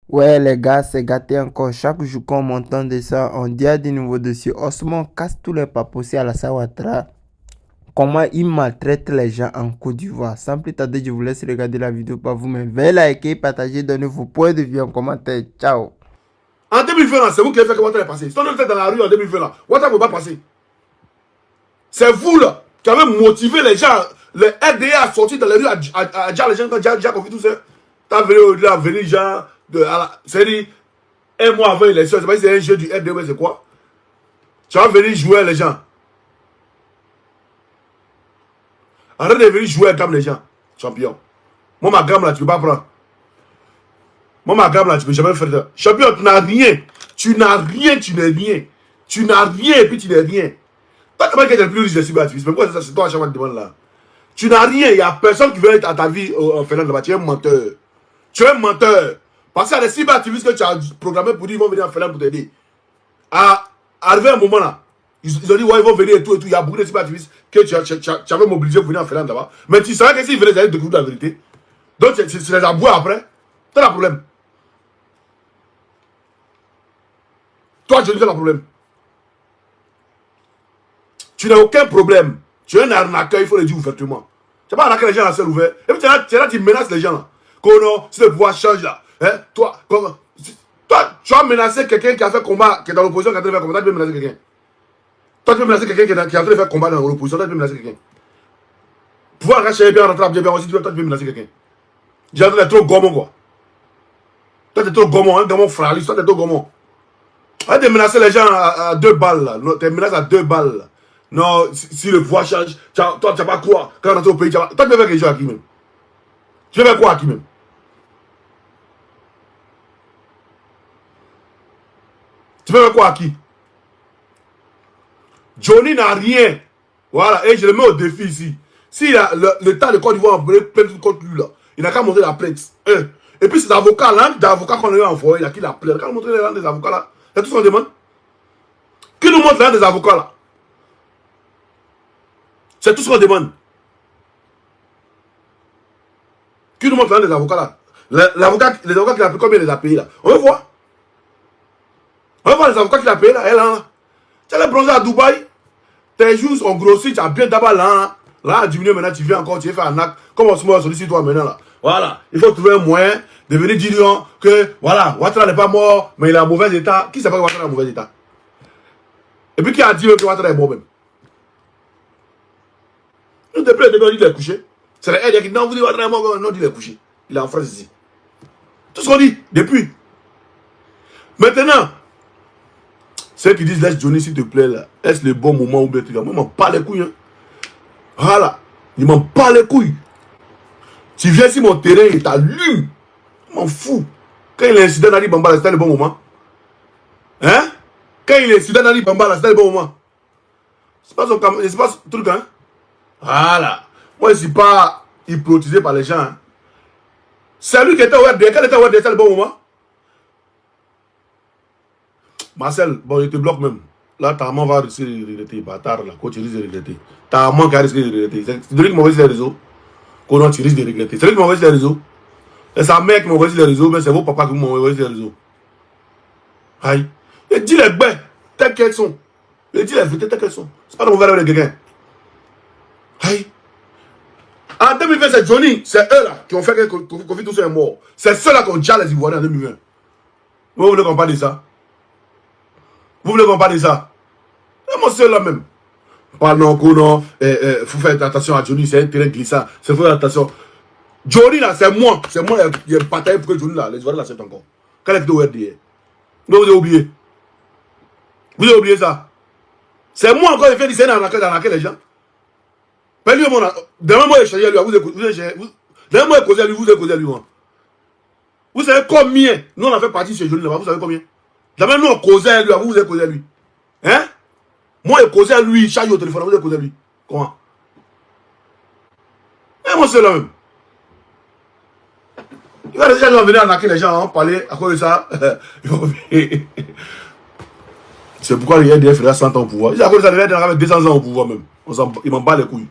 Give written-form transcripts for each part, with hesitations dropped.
Ouais, les gars, c'est gâté encore. Chaque jour qu'on m'entend de ça, on dit à des nouveaux dossiers. Osman casse tous les papots à la Sawatra. Comment il maltraite les gens en Côte d'Ivoire. Sans plus tarder, je vous laisse regarder la vidéo par vous-même. Veuillez liker, partager, donner vos points de vue en commentaire. Ciao. En 2020, c'est vous qui avez fait que Ouattara est passé. Si on était dans la rue en 2020, Ouattara ne peut pas passer. C'est vous là qui avez motivé les gens, les RDA à sortir dans les rues, à dire les gens quand déjà confié tout ça. T'as venu gens, c'est-à-dire, un mois avant l'élection, je sais pas si c'est un jeu du RDA, c'est quoi. Tu vas venir jouer les gens. Arrête de venir jouer comme les gens, champion. Moi, ma gamme là, tu ne peux pas prendre. Moi, ma gamme là, tu ne peux jamais faire ça. Champion, tu n'as rien. Tu n'as rien, tu n'es rien. Tu n'as rien et puis tu n'es rien. Toi, comment est le plus riche des cyberaktivistes? Mais pourquoi c'est toi à chaque fois qui demande là? Tu n'as rien, il n'y a personne qui veut être à ta vie en faisant là-bas. Tu es un menteur. Tu es un menteur. Parce qu'il y a des cyberaktivistes que tu as programmé pour dire qu'ils vont venir en Finlande pour t'aider. Arrivé un moment là, ils ont dit ouais, ils vont venir et tout. Il y a beaucoup de cyberaktivistes que tu avais mobilisé pour venir en Finlande là-bas. Mais tu savais que s'ils venaient, ils allaient découvrir la vérité. Donc tu les as boués après. C'est un problème. Toi, je dis le problème. Tu n'as aucun problème. Tu es un arnaqueur, il faut le dire ouvertement. Tu n'as pas arnaqué les gens à ciel ouvert. Et puis tu es là, tu menaces les gens là. Que non, si le pouvoir change là. Hein? Toi, tu as menacé quelqu'un qui a fait combat, qui est dans l'opposition, qui a fait combat. Toi, tu peux menacer quelqu'un. Toi, tu peux menacer quelqu'un qui est en train de faire combat dans l'opposition. Toi, tu peux menacer quelqu'un. Pouvoir racheter bien, rentrer bien aussi, toi, tu peux menacer quelqu'un. J'ai en train d'être trop gommon quoi. Toi, tu es trop gommon, hein, gommon fraliste, toi, tu es trop gommon. Arrête de menacer les gens à 2 balles là. Tu menaces à 2 balles là. Non, si le pouvoir change, toi, tu n'as pas quoi. Quand on est au pays, toi, tu peux faire quelque chose à qui même? Tu peux faire quoi à qui même? Tu peux faire quoi à qui? Johnny n'a rien. Voilà, et je le mets au défi ici. Si l'État de Côte d'Ivoire a envoyé plainte contre lui, là, il n'a qu'à montrer la plainte. Et puis ces avocats là, d'avocats qu'on a envoyé, il a qui la plainte. Il n'a qu'à montrer les langues des avocats là. C'est tout ce qu'on demande. Qui nous montre les langues des avocats là? C'est tout ce qu'on demande. Qui nous montre l'un des avocats là? Les avocats qu'il a payé, combien il les a payés là? On veut voir. On veut voir les avocats qu'il a payés là. Là. Tu as les bronzés à Dubaï. Tes jours ont grossi, tu as bien d'abord là. Là, à diminuer maintenant, tu viens encore, tu fais un acte. Comme on se met sollicite toi maintenant là. Voilà. Il faut trouver un moyen de venir dire que voilà, Ouattara n'est pas mort, mais il est en mauvais état. Qui sait pas que Ouattara est en mauvais état? Et puis qui a dit que Ouattara est mort même? Depuis le début, on dit qu'il est couché. C'est la RDA qui dit non, vous dites Ouattara est mort, non, il est couché. Il est en France ici. Tout ce qu'on dit, depuis. Maintenant, ceux qui disent laisse Johnny s'il te plaît là, est-ce le bon moment ou bien tu vas? Moi, il m'en parle les couilles. Hein. Voilà. Il m'en parle les couilles. Tu viens sur mon terrain et t'allumes. Je m'en fous. Quand il y a un incident dans Bamba, c'était le bon moment. Hein? Quand il y a un incident dans Bamba, c'était le bon moment. C'est pas son truc, hein? Voilà. Moi, je ne suis pas hypnotisé par les gens. Hein. C'est lui qui était au RD. Quand il était au RD, c'était le bon moment. Marcel, bon, je te bloque même. Là, ta maman va risquer de regretter, bâtard, là, quand tu risques de regretter. Ta maman qui a risqué de regretter. C'est lui qui m'a envoyé sur les réseaux. Comment tu risques de regretter. C'est lui qui m'a envoyé sur les réseaux. C'est sa mère qui m'a envoyé sur les réseaux, mais c'est vos papas qui m'ont envoyé sur les réseaux. Aïe. Et dis les bêtes, telles qu'elles sont. Et dis les vérités, telles qu'elles sont. C'est pas de mauvais avec quelqu'un. Aïe. En 2020, c'est Johnny, c'est eux là qui ont fait que Covid tout ça est mort. C'est ceux-là qui ont déjà les Ivoiriens en 2020. Vous voulez qu'on parle de ça? Vous voulez qu'on parle de ça? C'est mon seul là même. Pas non, non, faut faire attention à Johnny, c'est un terrain glissant. C'est faut faire attention. Johnny là, c'est moi. C'est moi qui ai bataillé pour que Johnny là, les Ivoiriens l'acceptent encore. Quand est-ce que vous avez non, vous avez oublié. Vous avez oublié ça. C'est moi encore qui fais des d'arnaquer les gens. Demain, moi, je lui, demain, moi, je vous ai causé à lui, moi. Vous savez combien? Nous, on a fait partie de ce jeune là-bas, vous savez combien? Demain, nous, on causait à lui, vous avez causé à lui. Hein? Moi, je causais à lui, chaque jour au téléphone, vous avez causé à lui. Comment? Et moi, c'est là même. Il va déjà venir arnaquer les gens, parler à cause de ça. C'est pourquoi il y a des frères 100 ans au pouvoir. Ils ont avec 200 ans au pouvoir même. Ils m'en battent les couilles.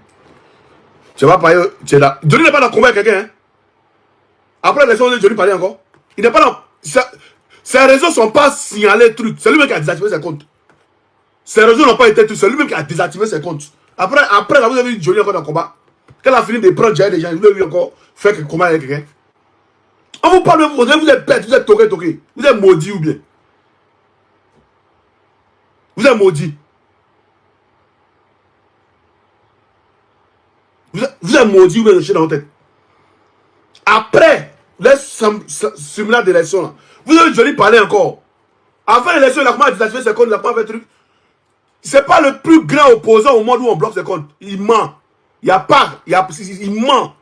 Tu vas pas. Johnny n'est pas dans le combat avec quelqu'un. Hein? Après l'élection, Johnny parlait encore. Il n'est pas dans. Ces réseaux ne sont pas signalés trucs. C'est lui-même qui a désactivé ses comptes. Ces réseaux n'ont pas été trucs. C'est lui-même qui a désactivé ses comptes. Après là, vous avez vu Johnny encore dans le combat. Quand elle a fini de prendre des gens, vous avez vu encore faire un combat avec quelqu'un. On vous parle de vous êtes bête, vous êtes toqué. Vous êtes maudit ou bien. Vous êtes maudit. Vous êtes maudit ou bien le chien dans votre tête. Après les simulacres d'élection là, vous avez Johnny parler encore. Avant l'élection, il a commencé à désactiver ses comptes, il a pas fait truc. C'est pas le plus grand opposant au monde où on bloque ses comptes. Il ment. Il ment.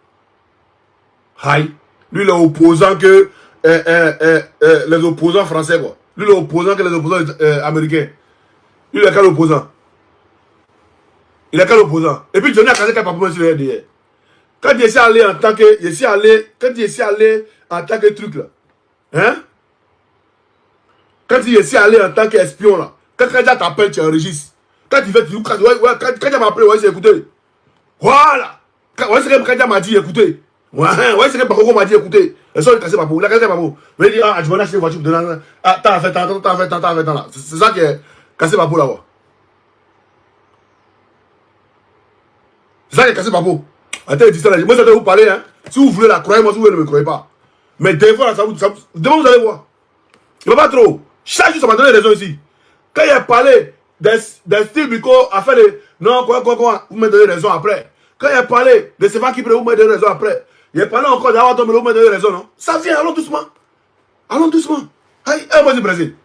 Aïe. Lui, l'opposant que les opposants français, quoi. Lui, l'opposant que les opposants américains. Lui, il est quel opposant? Il est quel opposant? Et puis, Johnny a cassé qu'un papier sur le RDR. Quand il est allé en tant que. En tant que truc, là. Hein? Quand il est allé en tant qu'espion, là. Quand Kadja t'appelle, tu enregistres. Quand il fait. Quand Kadja m'appelle, ouais, c'est écouté. Voilà. Ouais, c'est que Kadja m'a dit, écoutez. Ouais, c'est que Bakoko m'a dit, écoutez. Et ça, il a cassé Papo. Il a cassé Papo. Mais il dit, ah, je vais acheter une voiture. Ah, t'as fait tant là. C'est ça qui est cassé Papo là-bas. C'est ça qui est cassé Papo. Attends, dis ça là. Moi, ça doit vous parler, hein. Si vous voulez la croire, moi, si vous ne me croyez pas. Mais des fois, là, demain, vous allez voir. Il ne va pas trop. Chaque jour, ça m'a donné raison ici. Quand il a parlé d'un style Biko, à faire des. Non, quoi, vous me donnez raison après. Quand il a parlé de Stéphane Kipré, vous me donnez raison après. Il a parlé encore d'Awatom, vous me donnez raison, non? Ça vient, allons doucement. Allons doucement. Aïe, moi, je Brésil.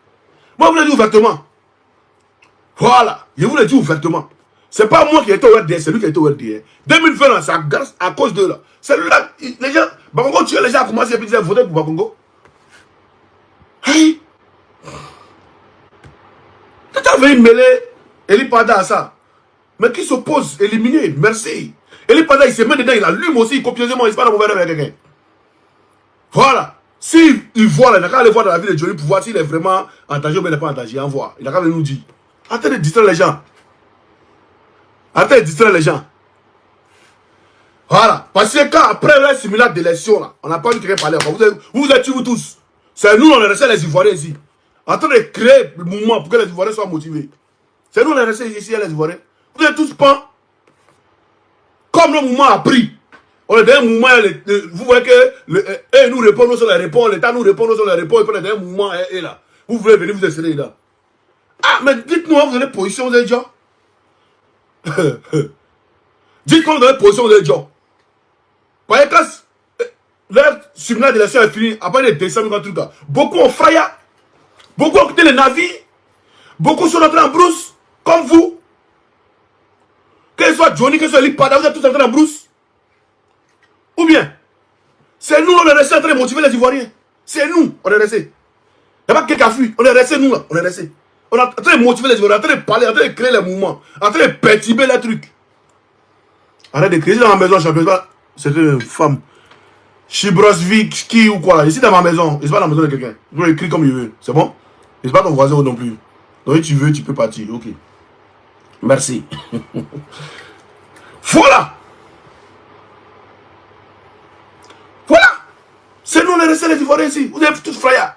Moi, je vous l'ai dit ouvertement. Voilà, je vous l'ai dit ouvertement. C'est pas moi qui ai été au RDR, c'est lui qui a été au RDR. 2020, c'est à cause de là. C'est lui là, les gens, Bakongo, tu as les gens à commencer et puis ils disaient voter pour Bakongo. Hey! Quand tu as venu mêler Eli Pada à ça, mais qui s'oppose, éliminé, merci. Eli Pada, il se met dedans, il allume aussi, copieusement, il se met dans mon verre avec quelqu'un. Voilà. S'il voit, il n'a qu'à aller voir dans la vie de Johnny pour voir s'il est vraiment engagé ou bien il n'est pas engagé. Envoie. Il n'a qu'à nous dire. Arrêtez de distraire les gens. Arrêtez de distraire les gens. Voilà. Parce que quand après le simulacre d'élection, on n'a pas vu quelqu'un parler encore. Vous êtes vous tous. C'est nous, on est restés les Ivoiriens ici. En train de créer le mouvement pour que les Ivoiriens soient motivés. C'est nous, on est restés ici, les Ivoiriens. Vous êtes tous pas. Comme le mouvement a pris. On est dans un mouvement, vous voyez que nous répondons sur les réponses, l'État nous répond sur les réponses, et puis on est dans un mouvement et là. Vous voulez venir vous installer là. Ah, mais dites-nous, vous avez position, vous êtes déjà. Dites-nous, vous avez position, vous êtes déjà. Voyez, quand leur simulacre d'élection est fini, après les décembre, quand tout ça, beaucoup ont frayé. Beaucoup ont quitté les navires. Beaucoup sont entrés en brousse, comme vous. Que ce soit Johnny, que ce soit Eli Pada, vous êtes tous entrés en brousse. Ou bien, c'est nous, on est restés en train de motiver les Ivoiriens. C'est nous, on est restés. Il n'y a pas quelqu'un qui a fui. On est restés, nous, là. On est restés. On est en train de motiver les Ivoiriens, en train de parler, en train de créer les mouvements, en train de perturber les trucs. Arrête de créer dans ma maison, champion. C'est une femme. Chibrosvik, ou quoi là. Ici dans ma maison. C'est pas dans la maison de quelqu'un. Je peux écrire comme je veux. C'est bon? C'est pas ton voisin non plus. Donc si tu veux, tu peux partir. Ok. Merci. Voilà. Voilà. C'est nous, on est restés les Ivoiriens ici. Vous avez tous frayas.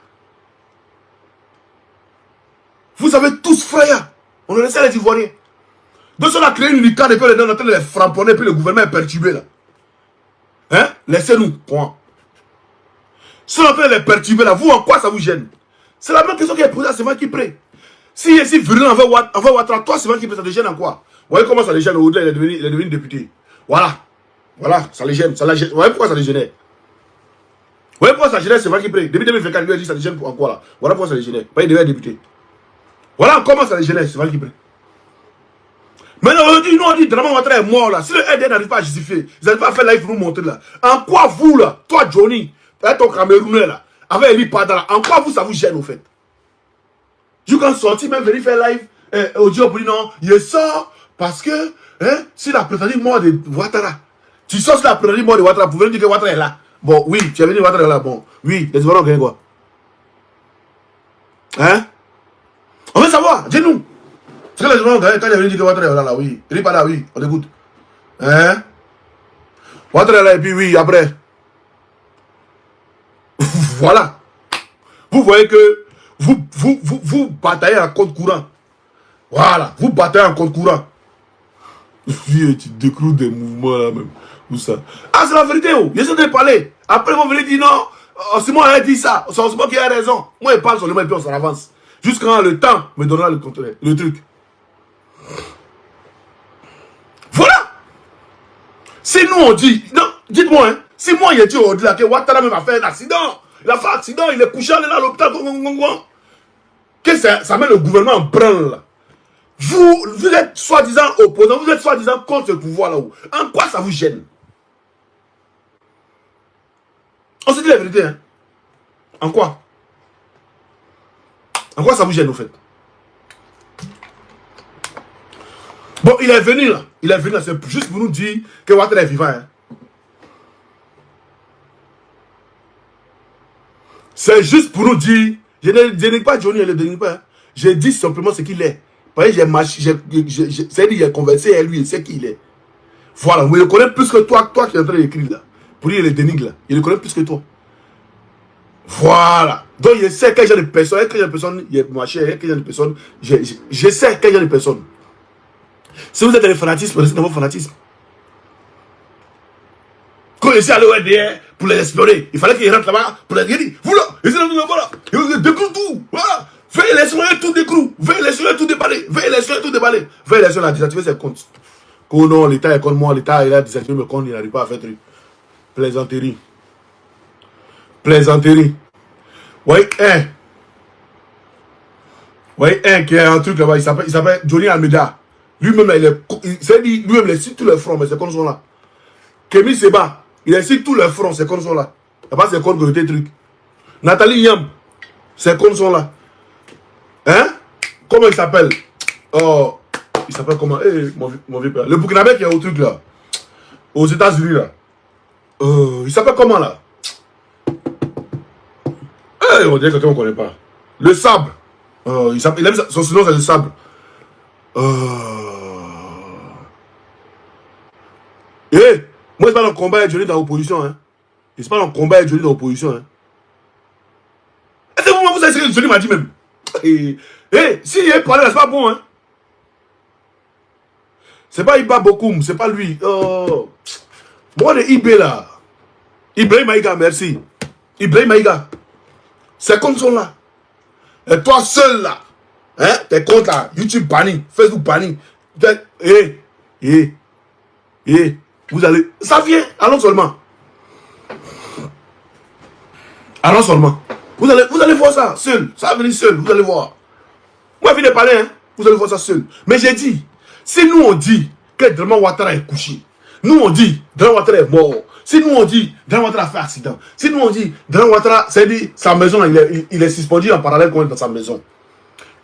Vous avez tous frayas. On est restés les Ivoiriens. Donc on a créé une licorne et puis on est en train de les framponner, puis le gouvernement est perturbé là. Hein? Laissez-nous. Point. Si on est en train de les perturber là, vous en quoi ça vous gêne? C'est la même question qui est posée à Stéphane Kipré. Si virulent envers Ouattara, toi Stéphane Kipré, ça te gêne en quoi? Vous voyez comment ça les gêne au-delà, il est devenu député. Voilà. Voilà, ça les gêne. Vous voyez pourquoi ça les gênait? Vous voyez pourquoi ça gênait Stéphane Kipré? Depuis 2024, il a dit ça les gêne en quoi là? Voilà pourquoi ça les gênait. Pas il devait être député. Voilà comment ça les gênait Stéphane Kipré. Maintenant, on dit Draman Ouattara est mort là. Si le RDR n'arrive pas à justifier, ils n'arrivent pas à faire live pour nous montrer là. En quoi vous là, toi Johnny, ton Camerounais là, avec Eli Pada là, en quoi vous ça vous gêne au fait? Je quand sorti même venir faire live audio pour dire non, il sort parce que si la prétendue mort de Ouattara, tu sors sur la prétendue mort de Ouattara pour venir dire que Ouattara est là. Bon, oui, tu as venu Ouattara est là, bon, oui, les Ivoiriens ont gagné quoi? Hein? On veut savoir, dis-nous. C'est que les gens, quand il est venu dire que Ouattara est là, oui. Il n'est pas là, oui, on écoute. Hein? Ouattara est là, et puis oui, après. Voilà. Vous voyez que vous bataillez en compte courant. Voilà, vous bataillez en compte courant. Tu décroutes des mouvements là même. Où ça? Ah, c'est la vérité, oh. J'essaie de parler. Après, vous venez dire non. C'est moi qui ai dit ça. C'est moi qui ai raison. Moi, je parle seulement et puis on s'en avance. Jusqu'à le temps me donnera le truc. Voilà. Si nous on dit, non, dites-moi, hein, si moi j'ai dit aujourd'hui que Ouattara même a fait un accident, il a fait un accident, il est couché là à l'hôpital, que ça met le gouvernement en branle. Vous êtes soi-disant opposant, vous êtes soi-disant contre ce pouvoir là-haut. En quoi ça vous gêne? On se dit la vérité, hein? En quoi? En quoi ça vous gêne, au fait? Bon, il est venu là. Il est venu là, c'est juste pour nous dire que Ouattara est vivant, hein? C'est juste pour nous dire, je ne dénigre pas Johnny, je ne le dénigre pas. Hein? Je dis simplement ce qu'il est. Vous voyez, c'est-à-dire j'ai conversé avec lui, il sait qui il est. Voilà, mais il le connaît plus que toi qui es en train d'écrire là. Pour lui, il le dénigre là. Il le connaît plus que toi. Voilà. Donc, je sais quel genre de personnes, il est marché, quel genre de personnes, je sais quel genre de personnes. Si vous êtes dans le fanatisme, restez dans votre fanatisme. Quand je suis allé au RDR pour les espionner, il fallait qu'ils rentrent là-bas pour les dire, vous là, ils sont là-bas, ils découvrent tout, voilà. Veuillez les soigner tout décroût, veuillez les soigner tout déballer, veuillez les soigner tout déballer, veuillez les soigner à désactiver ses comptes. Oh non, l'État est contre moi, l'État il a désactivé mes comptes, il n'arrive pas à faire truc. Plaisanterie. Plaisanterie. Oui, un qui a un truc là-bas, il s'appelle Johnny Almeida. Lui-même, lui-même, il est sur tous les fronts, mais ces comptes sont là. Kémy Seba, il est sur tous les fronts, ces comptes sont là. Il n'y a pas ces comptes qui ont été trucs. Nathalie Yam, ces comptes sont là. Hein? Comment il s'appelle? Oh, il s'appelle comment? Mon vieux père. Le Burkinabé qui est au truc là. Aux États-Unis là. Il s'appelle comment là? On dirait que quelqu'un ne connaît pas. Le Sable. Il aime son surnom c'est le Sable. Moi je pas dans le combat avec Johnny dans l'opposition. Hein. Je suis pas dans le combat avec Johnny dans l'opposition. Hein. Est-ce que vous savez ce que Johnny m'a dit même? S'il est parlé là, c'est pas bon. Hein. C'est pas Iba Bokoum, c'est pas lui. Moi de Ibé là. Ibrahim Maïga, merci. Ibrahim Maïga. Ces comptes sont là. Et toi seul là. Hein? Tes comptes là. YouTube banni. Facebook banni. Vous allez. Ça vient. Allons seulement. Allons seulement. Vous allez voir ça seul. Ça va venir seul. Vous allez voir. Moi, je viens de parler. Hein? Vous allez voir ça seul. Mais j'ai dit. Si nous on dit que Draman Ouattara est couché. Nous on dit Draman Ouattara est mort. Si nous on dit Draman Ouattara a fait accident. Si nous on dit Draman Ouattara, c'est-à-dire sa maison, il est suspendu en parallèle quand il est dans sa maison.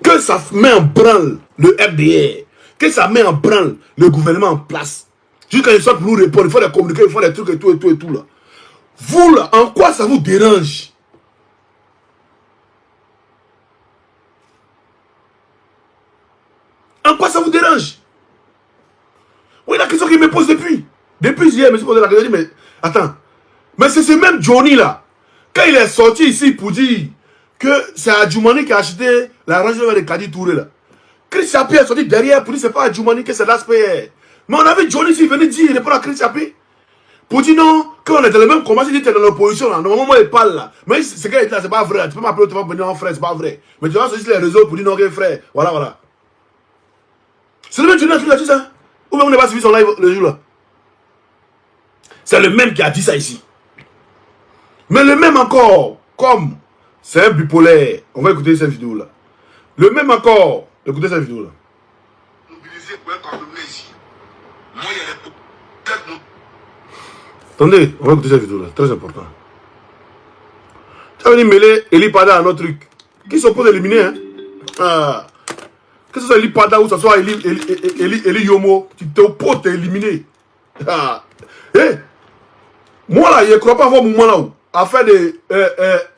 Que ça met en branle le FDR. Que ça met en branle le gouvernement en place. Jusqu'à une sorte pour nous répondre, il faut les communiquer, il faut les trucs et tout là. Vous là, en quoi ça vous dérange? En quoi ça vous dérange? Oui, la question qu'il me pose depuis hier, je me suis posé la question, mais attends, mais c'est ce même Johnny là, quand il est sorti ici pour dire que c'est Adjoumani qui a acheté la Range Rover de Kadi Touré là. Chris Chapi est sorti derrière pour dire que c'est pas Adjoumani que c'est l'ASPR. Mais on avait Johnny ici venir dire, il répond à Chris Chapi. Pour dire non, quand on est dans le même combat, il dit que tu es dans l'opposition là. Normalement, il parle là. Mais ce gars est là, c'est pas vrai. Tu peux m'appeler, tu vas venir en frère, c'est pas vrai. Mais tu vas sur les réseaux pour dire non, ok frère. Voilà. C'est le même Johnny qui a dit ça. Ou même on n'a pas suivi son live le jour là. C'est le même qui a dit ça ici. Mais le même encore, comme c'est un bipolaire. On va écouter cette vidéo là. Le même encore, écoutez cette vidéo là. Attendez, on va écouter cette vidéo là, très important. Tu as venu mêler Eli Pada à notre truc. Qui s'oppose à éliminer, hein? Que ce soit Eli Pada ou que ce soit Eli Yomo, tu t'opposes à éliminer. Moi là, je ne crois pas avoir un moment là où, à faire de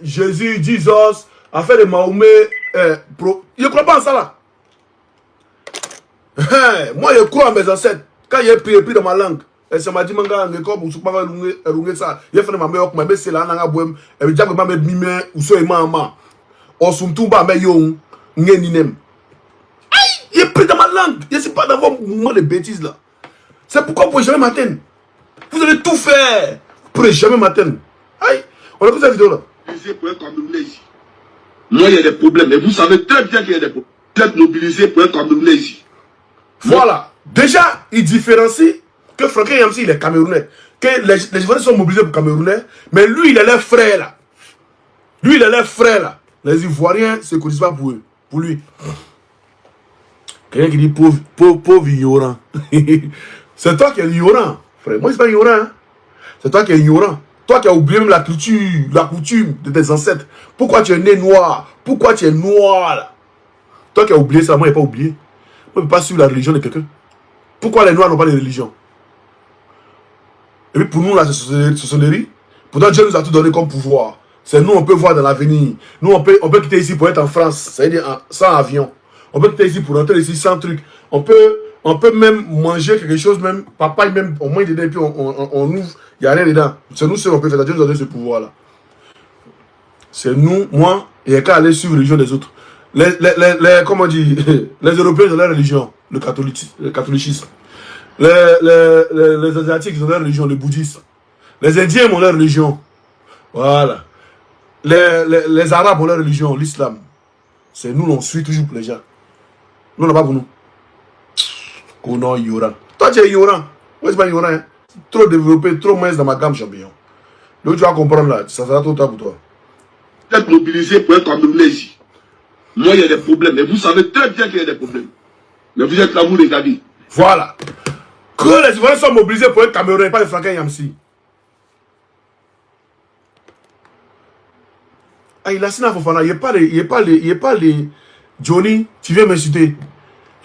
Jésus, Jesus, à faire de Mahomet, je ne crois pas en ça là. Moi je crois en mes ancêtres. Quand j'ai pris dans ma langue, ça m'a dit manga comme ou pas ça. Il fait ma meilleure ma c'est là nanga boem et diable m'a mimé ou so mama. Osumtumba me yo ngeninem. Il est pris dans ma langue. Je ne sais pas d'avoir moi les bêtises là. C'est pourquoi vous ne pouvez jamais m'atteindre. Vous allez tout faire. Vous ne pourrez jamais m'atteindre. Aïe, on a vu cette vidéo là. Moi, il y a des problèmes. Et vous savez très bien qu'il y a des problèmes. Vous êtes mobilisé pour un Camerounais ici. Voilà. Déjà, il différencie que Franklin Yamsi, il est Camerounais. Que les Ivoiriens sont mobilisés pour Camerounais. Mais lui, il est leur frère là. Lui, il est leur frère là. Les Ivoiriens ne se connaissent pas pour eux. Pour lui. Quelqu'un qui dit pauvre ignorant. C'est toi qui es ignorant, frère. Moi, je ne suis pas ignorant. Hein? C'est toi qui es ignorant. Toi qui as oublié même la culture, la coutume de tes ancêtres. Pourquoi tu es né noir? Pourquoi tu es noir là? Toi qui as oublié ça, moi, je n'ai pas oublié. Moi, je ne peux pas suivre la religion de quelqu'un. Pourquoi les noirs n'ont pas de religion? Et puis pour nous, là, c'est sonnerie. Pourtant, Dieu nous a tout donné comme pouvoir. C'est nous, on peut voir dans l'avenir. Nous, on peut quitter ici pour être en France. C'est-à-dire sans avion. On peut quitter ici pour rentrer ici sans truc. On peut même manger quelque chose, même papa, même on mange dedans et puis on ouvre, il n'y a rien dedans. C'est nous seuls on peut faire ça. Dieu nous a donné ce pouvoir-là. C'est nous, moi, il n'y a qu'à aller suivre la religion des autres. Comment on dit, les Européens ont leur religion, le catholicisme. Les Asiatiques ont leur religion, le bouddhisme. Les Indiens ont leur religion. Voilà. Les Arabes ont leur religion, l'islam. C'est nous, on suit toujours pour les gens. Nous, on n'a pas pour nous. Konon ignorant. Toi, tu es ignorant. Moi, je ne suis pas ignorant. Hein. Trop développé, trop mince dans ma gamme, champignon. Donc, tu vas comprendre là. Ça sera trop tard pour toi. Vous êtes mobilisé pour un Camerounais ici. Moi, il y a des problèmes. Et vous savez très bien qu'il y a des problèmes. Mais vous êtes là, vous regardez. Voilà. Que les Ivoiriens sont mobilisés pour un Camerounais, pas les Franklin Yamsi. Ah, il a signé à Fofana. Il n'est pas les Johnny, tu viens m'insulter.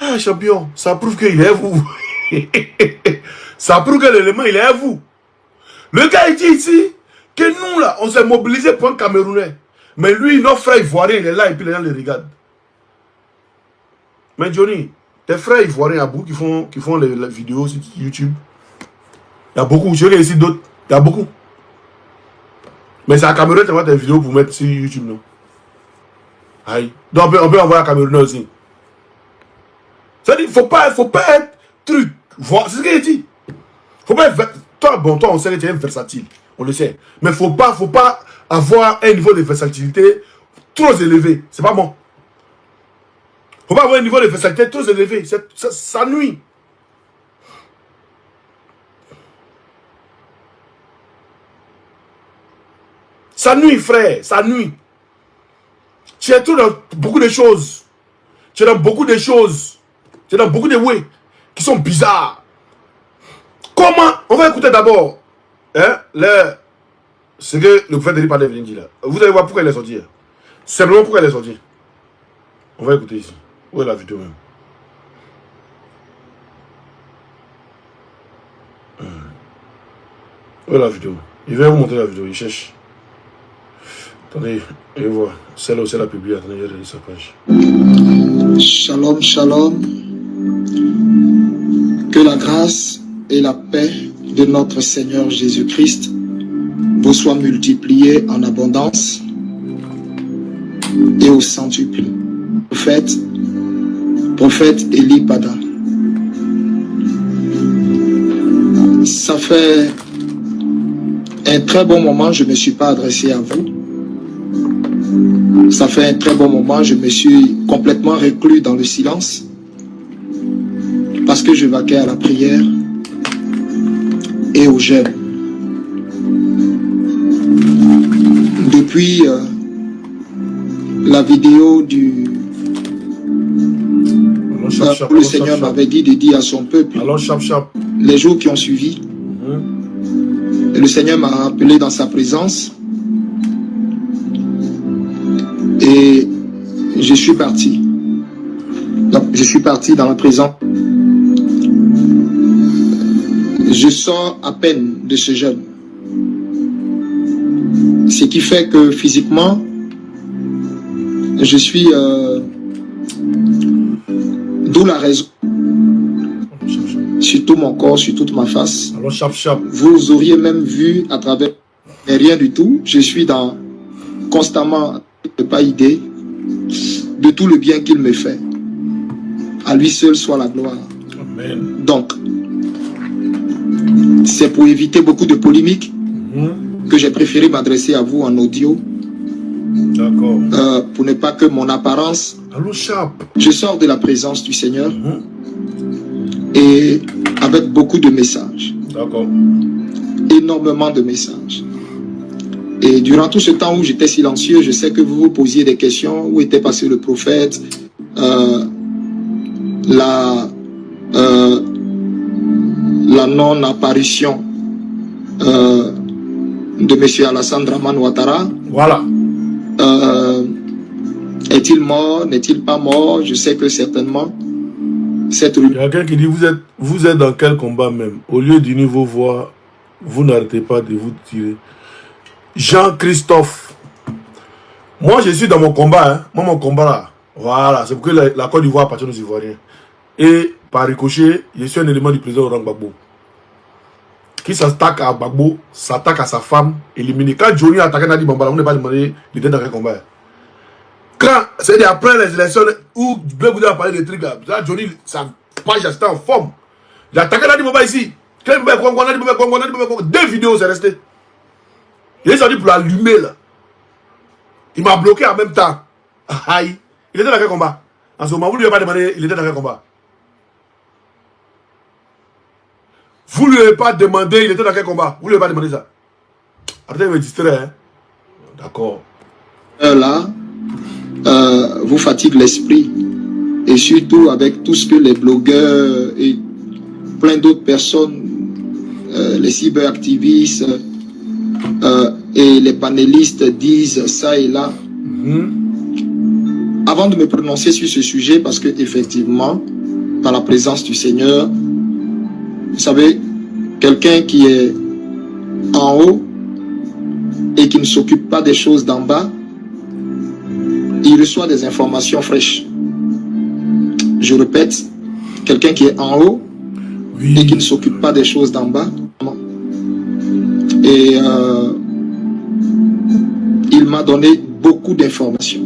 Ah, champion, ça prouve qu'il est à vous. Ça prouve que l'élément, il est à vous. Le gars, il dit ici que nous, là, on s'est mobilisé pour un Camerounais. Mais lui, notre frère ivoirien, il est là et puis les gens le regardent. Mais Johnny, tes frères ivoiriens, il y a beaucoup qui font les vidéos sur YouTube. Il y a beaucoup. Je regarde ici d'autres. Il y a beaucoup. Mais c'est à Cameroun, tu vois tes vidéos pour mettre sur YouTube, non? Aïe. Donc on peut envoyer à Cameroun aussi. C'est-à-dire, faut pas être truc. C'est ce qu'il dit. Faut pas être. Toi, on sait que tu es versatile. On le sait. Mais faut pas avoir un niveau de versatilité trop élevé. C'est pas bon. Faut pas avoir un niveau de versatilité trop élevé. Ça nuit. Ça nuit, frère. Ça nuit. Tu es tout dans beaucoup de choses. Tu es dans beaucoup de choses. Tu es dans beaucoup de way qui sont bizarres. Comment? On va écouter d'abord ce que le prophète Eli Padé vient de dire là. Vous allez voir pourquoi il est sorti. Simplement pourquoi il est sorti. On va écouter ici. Où est la vidéo même? Où est la vidéo? Il vient vous montrer la vidéo. Il cherche. Attendez, et voilà. Celle-là aussi, elle a publié. Attendez, j'ai regardé sa page. Shalom, shalom. Que la grâce et la paix de notre Seigneur Jésus-Christ vous soient multipliées en abondance et au centuple. Prophète Eli Pada. Ça fait un très bon moment, je ne me suis pas adressé à vous. Ça fait un très bon moment, je me suis complètement reclus dans le silence parce que je vaquais à la prière et au jeûne. Depuis la vidéo où le Seigneur m'avait dit de dire à son peuple les jours qui ont suivi, et le Seigneur m'a appelé dans sa présence. Et je suis parti. Donc, je suis parti dans la présence. Je sors à peine de ce jeûne. Ce qui fait que physiquement, je suis... d'où la raison. Sur tout mon corps, sur toute ma face. Vous auriez même vu à travers... Mais rien du tout. Je suis dans constamment... pas idée de tout le bien qu'il me fait. À lui seul soit la gloire. Amen. Donc, c'est pour éviter beaucoup de polémiques que j'ai préféré m'adresser à vous en audio. D'accord. Pour ne pas que mon apparence... Allô, Chap. Je sors de la présence du Seigneur et avec beaucoup de messages. D'accord. Énormément de messages. Et durant tout ce temps où j'étais silencieux, je sais que vous vous posiez des questions. Où était passé le prophète? La non-apparition de M. Alassane Dramane Ouattara. Voilà. Est-il mort? N'est-il pas mort? Je sais que certainement cette... Il y a quelqu'un qui dit, vous êtes dans quel combat même? Au lieu d'unir vos voix, vous n'arrêtez pas de vous tirer. Jean-Christophe. Moi, je suis dans mon combat. Hein. Moi, mon combat là. Voilà. C'est pour que la Côte d'Ivoire appartient aux Ivoiriens. Et par ricochet, je suis un élément du président Laurent Gbagbo. Qui s'attaque à Gbagbo, s'attaque à sa femme, éliminé. Quand Johnny a attaqué Nadi Bambala, on n'est pas demandé, il était dans quel combat. Quand, c'est après les élections où Bleu Bouddha a parlé des trucs là, Johnny, sa page était en forme. Il a attaqué Nadi Bambala ici. Deux vidéos, c'est resté. Il est sorti pour l'allumer là. Il m'a bloqué en même temps. Aïe. Il était dans quel combat? En ce moment, vous ne lui avez pas demandé, il était dans quel combat? Vous ne lui avez pas demandé, il était dans quel combat? Vous ne lui avez pas demandé ça? Arrêtez de me distraire. Hein? D'accord. Là, vous fatigue l'esprit. Et surtout avec tout ce que les blogueurs et plein d'autres personnes, les cyberactivistes et les panélistes disent ça et là. Avant de me prononcer sur ce sujet, parce que effectivement, dans la présence du Seigneur, vous savez, quelqu'un qui est en haut et qui ne s'occupe pas des choses d'en bas, il reçoit des informations fraîches. Je répète, quelqu'un qui est en haut et qui ne s'occupe pas des choses d'en bas, et il m'a donné beaucoup d'informations.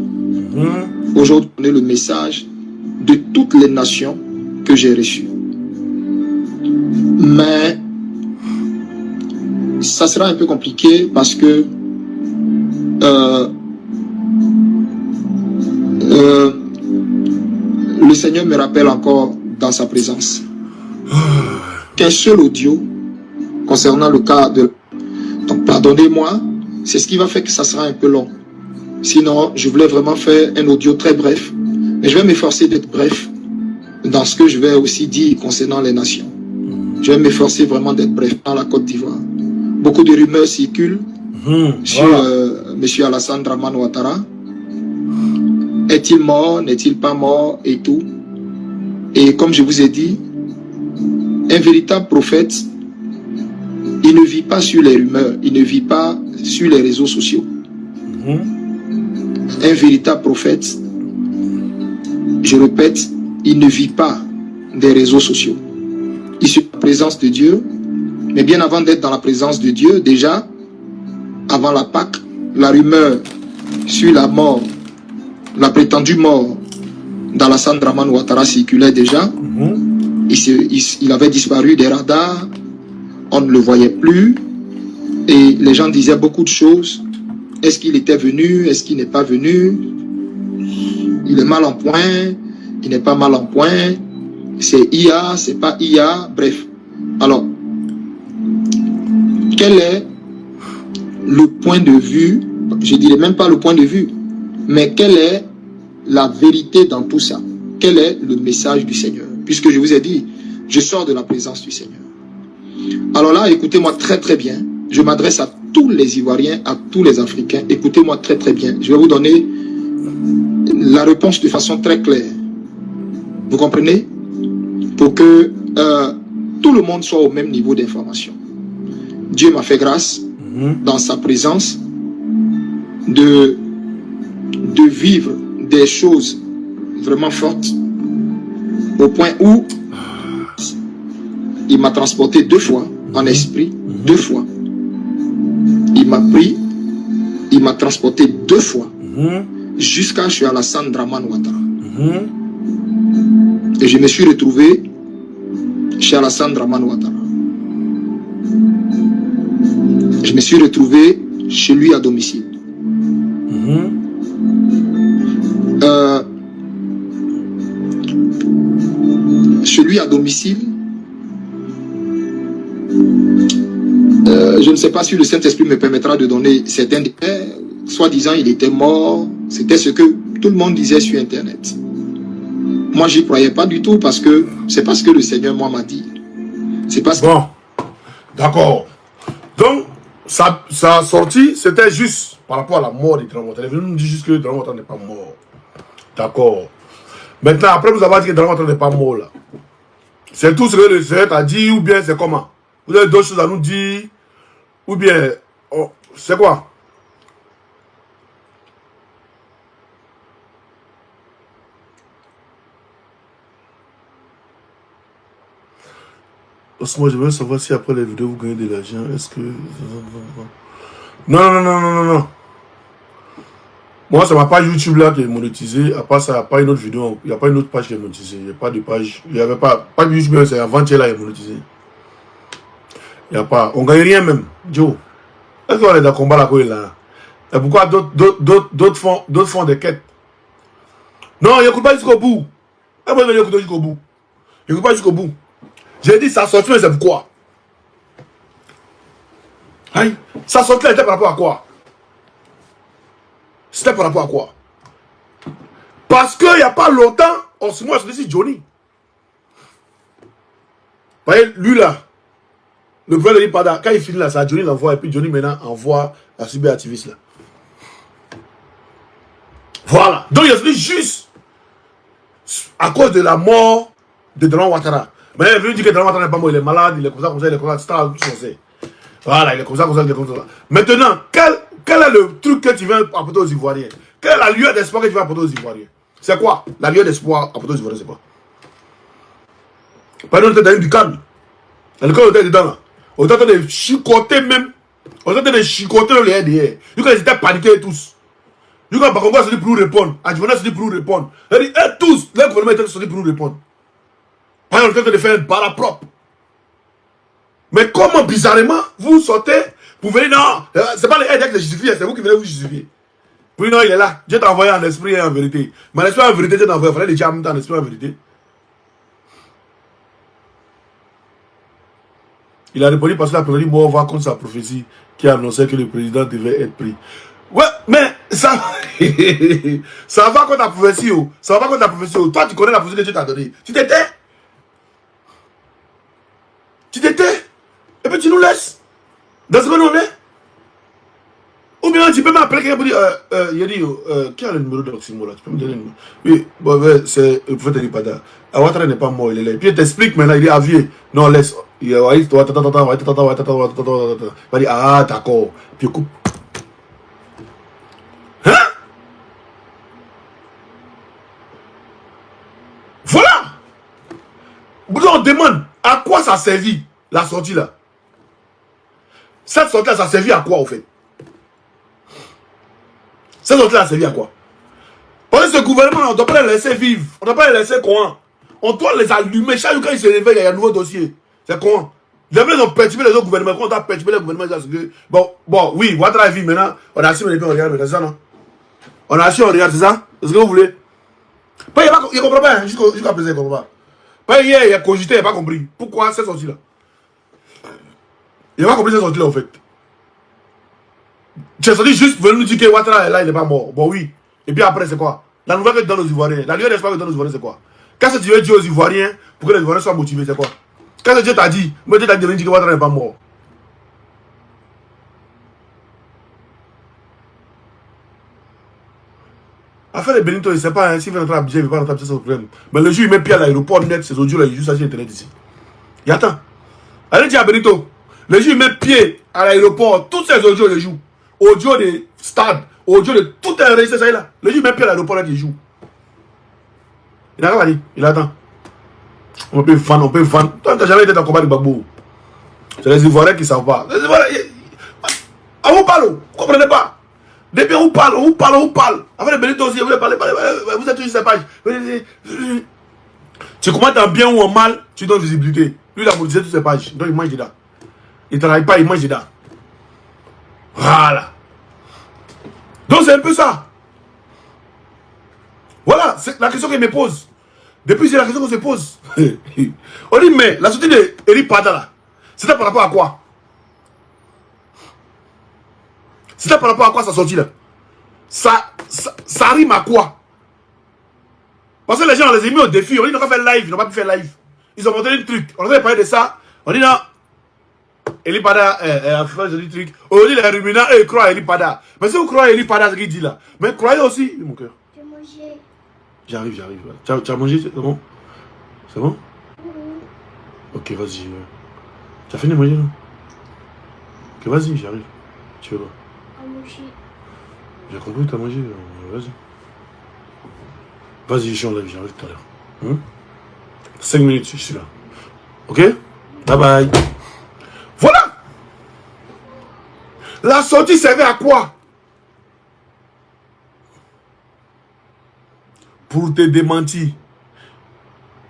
Aujourd'hui, on est le message de toutes les nations que j'ai reçues. Mais ça sera un peu compliqué parce que le Seigneur me rappelle encore dans sa présence qu'un seul audio concernant le cas de... Donc pardonnez-moi, c'est ce qui va faire que ça sera un peu long. Sinon, je voulais vraiment faire un audio très bref. Mais je vais m'efforcer d'être bref dans ce que je vais aussi dire concernant les nations. Je vais m'efforcer vraiment d'être bref dans la Côte d'Ivoire. Beaucoup de rumeurs circulent sur M. Alassane Dramane Ouattara. Est-il mort? N'est-il pas mort? Et tout. Et comme je vous ai dit, un véritable prophète, il ne vit pas sur les rumeurs, il ne vit pas sur les réseaux sociaux. Un véritable prophète, je répète, il ne vit pas des réseaux sociaux. Il est dans la présence de Dieu, mais bien avant d'être dans la présence de Dieu, déjà, avant la Pâque, la rumeur sur la mort, la prétendue mort d'Alassane Dramane Ouattara circulait déjà. Il avait disparu des radars, on ne le voyait plus, et les gens disaient beaucoup de choses. Est-ce qu'il était venu? Est-ce qu'il n'est pas venu? Il est mal en point, il n'est pas mal en point, c'est IA, c'est pas IA, bref. Alors, quel est le point de vue, je dirais même pas le point de vue, mais quelle est la vérité dans tout ça? Quel est le message du Seigneur? Puisque je vous ai dit, je sors de la présence du Seigneur. Alors là, écoutez-moi très très bien. Je m'adresse à tous les Ivoiriens, à tous les Africains. Écoutez-moi très très bien. Je vais vous donner la réponse de façon très claire. Vous comprenez? Pour que tout le monde soit au même niveau d'information. Dieu m'a fait grâce, dans sa présence, de vivre des choses vraiment fortes, au point où il m'a transporté 2 fois en esprit, 2 fois. Il m'a pris, il m'a transporté 2 fois. jusqu'à chez Alassane Dramane Ouattara. Et je me suis retrouvé chez Alassane Dramane Ouattara. Je me suis retrouvé chez lui à domicile. Chez lui à domicile, je ne sais pas si le Saint-Esprit me permettra de donner certains détails. Soi-disant, il était mort. C'était ce que tout le monde disait sur Internet. Moi, j'y croyais pas du tout parce que c'est pas ce que le Seigneur moi m'a dit. C'est pas ce Bon, d'accord. Donc, sa sortie, c'était juste par rapport à la mort du Grand Ouattara. Il est venu nous dire juste que le Grand Ouattara n'est pas mort. D'accord. Maintenant, après vous avoir dit que le Grand Ouattara n'est pas mort, là. C'est tout ce que le Seigneur t'a dit ou bien c'est comment? Vous avez d'autres choses à nous dire ou bien, oh, c'est quoi? Moi, je veux savoir si après les vidéos, vous gagnez de l'argent. Est-ce que... Non. Moi, c'est ma page YouTube là qui est monétisée. À part ça, il n'y a pas une autre vidéo. Il n'y a pas une autre page qui est monétisée. Il n'y a pas de page. Il n'y avait pas... Pas de YouTube, c'est avant-hier là qui est monétisé. Il n'y a pas... On ne gagne rien même. Joe. Est-ce qu'on est dans le combat là, là? Et pourquoi d'autres font des quêtes? Non, il n'écoute pas jusqu'au bout. Il n'écoute pas jusqu'au bout. Il n'écoute pas jusqu'au bout. J'ai dit, ça sortit, mais c'est pourquoi? Hein? Ça sortit, elle était par rapport à quoi? C'était par rapport à quoi? Parce qu'il n'y a pas longtemps, on se moque sur Johnny. Vous voyez, lui là, le frère de Lipada, quand il finit là, ça, Johnny l'envoie, et puis Johnny maintenant envoie la cyberactiviste là. Voilà. Donc il a dit juste à cause de la mort de Dramane Ouattara. Mais il veut dire que Dramane Ouattara n'est pas mort, il est malade, il est comme ça, il est comme ça, voilà, il est comme ça, il est comme ça. Maintenant, quel est le truc que tu viens apporter aux Ivoiriens? Quelle est la lueur d'espoir que tu vas apporter aux Ivoiriens? C'est quoi? La lueur d'espoir apporter aux Ivoiriens, c'est quoi? Par exemple, on était dans du calme. Le corps était dedans là. On était en train de chicoter même. On était en train de chicoter le derrière. Ils étaient paniqués tous. Ils ont pas sorti pour nous répondre. Adjuvana sorti pour nous répondre. Et tous, le gouvernement était sorti pour nous répondre. Par exemple, on était en train de faire un bara propre. Mais comment bizarrement vous sortez pour venir, non, c'est pas les aides qui les justifient, c'est vous qui venez vous justifier. Oui, non, il est là. Dieu t'a envoyé en esprit et en vérité. Mais l'esprit en vérité, Dieu t'a envoyé. Il fallait déjà en même temps en esprit en vérité. Il a répondu parce qu'il a prévenu, moi, on va contre sa prophétie qui annonçait que le président devait être pris. Ouais, mais ça, ça va contre la prophétie. Ça va contre la prophétie. Toi, tu connais la prophétie que Dieu t'a donnée. Tu t'étais. Et puis tu nous laisses. Dans ce que nous on est. Ou bien tu peux m'appeler quelqu'un pour dire, il a dit, qui a le numéro d'Oxymo là? Tu peux me donner le numéro? Oui, bon, c'est le prophète Elipada. Ouattara n'est pas mort, il est là. Et puis il t'explique maintenant, il est avié. Non, laisse. Il va dire, ah, d'accord. Puis il coupe. Hein? Voilà! On demande à quoi ça servit la sortie là. Cette sortie là, ça servit à quoi au fait? Cette sortie là, ça servit à quoi? Parce que ce gouvernement, on ne doit pas les laisser vivre. On ne doit pas les laisser courant. On doit les allumer. Chaque jour quand ils se réveillent, il y a un nouveau dossier. C'est courant. Les gens ont perturbé les autres gouvernements. Quand on a perturbé les gouvernements, bon, oui, Ouattara vit maintenant. On a assis, mais on regarde, c'est ça, non? On a assis, on regarde, c'est ça? C'est ce que vous voulez? Il ne comprend pas, jusqu'à présent, il ne comprend pas. Hier, il a cogité, il n'a pas compris. Pourquoi cette sortie-là? Il n'a pas compris cette sortie-là, en fait. Tu as sorti juste venir nous dire que Ouattara est là, il n'est pas mort. Bon, oui. Et puis après, c'est quoi? La nouvelle que tu donnes aux Ivoiriens. La lueur d'espoir que tu donnes aux Ivoiriens, c'est quoi? Qu'est-ce que tu veux dire aux Ivoiriens pour que les Ivoiriens soient motivés, c'est quoi? Qu'est-ce que Dieu t'a dit? Moi, Dieu t'a dit que Ouattara n'est pas mort. Affaire de Benito, il ne sait pas, hein, s'il veut rentrer à Abidjan, il ne veut pas rentrer à Abidjan, c'est le problème. Mais le jour, il met pied à l'aéroport net, ces audios-là, il joue ça sur Internet ici. Il attend. Allez dire à Benito, le jour, il met pied à l'aéroport, tous ces audios, il joue. Audio de stade, audio de tout un récit, ça y est là. Le jour, il met pied à l'aéroport, là, il joue. Il n'a rien à dire, il attend. On peut vendre. Toi, tu n'as jamais été dans le combat de Gbagbo. C'est les Ivoiriens qui ne savent pas. Les Ivoiriens, on vous parle, vous ne comprenez pas. Depuis on parle. Avec les Benito aussi, vous parlez, vous êtes sur ces pages. Tu commences en bien ou en mal, tu donnes visibilité. Lui, il a monétisé toutes ses pages. Donc il mange dedans. Il ne travaille pas, il mange dedans. Voilà. Donc c'est un peu ça. Voilà, c'est la question qu'il me pose. Depuis, c'est la question qu'on se pose. On dit, mais la sortie de Eri Pada là, c'était par rapport à quoi? C'était par rapport à quoi sa sortie là? Ça rime à quoi? Parce que les gens, on les a mis au défi. On dit, ils n'ont pas fait live, ils n'ont pas pu faire live. Ils ont monté un truc. On avait parlé de ça. On dit, non. Eri Pada a fait un truc. On dit, les ruminants, eux, ils croient à Eri Pada. Mais si vous croyez à Eri Pada, ce qu'il dit là. Mais croyez aussi, mon cœur. J'ai mangé. J'arrive. Tu as mangé, c'est bon? C'est bon? Ok, vas-y. Tu as fini de manger, non? Ok, vas-y, j'arrive. Tu veux pas? J'ai compris que tu as mangé. Vas-y. Vas-y, j'arrive tout à l'heure. 5 minutes, je suis là. Ok? Bye bye. Voilà! La sortie servait à quoi? Pour te démentir.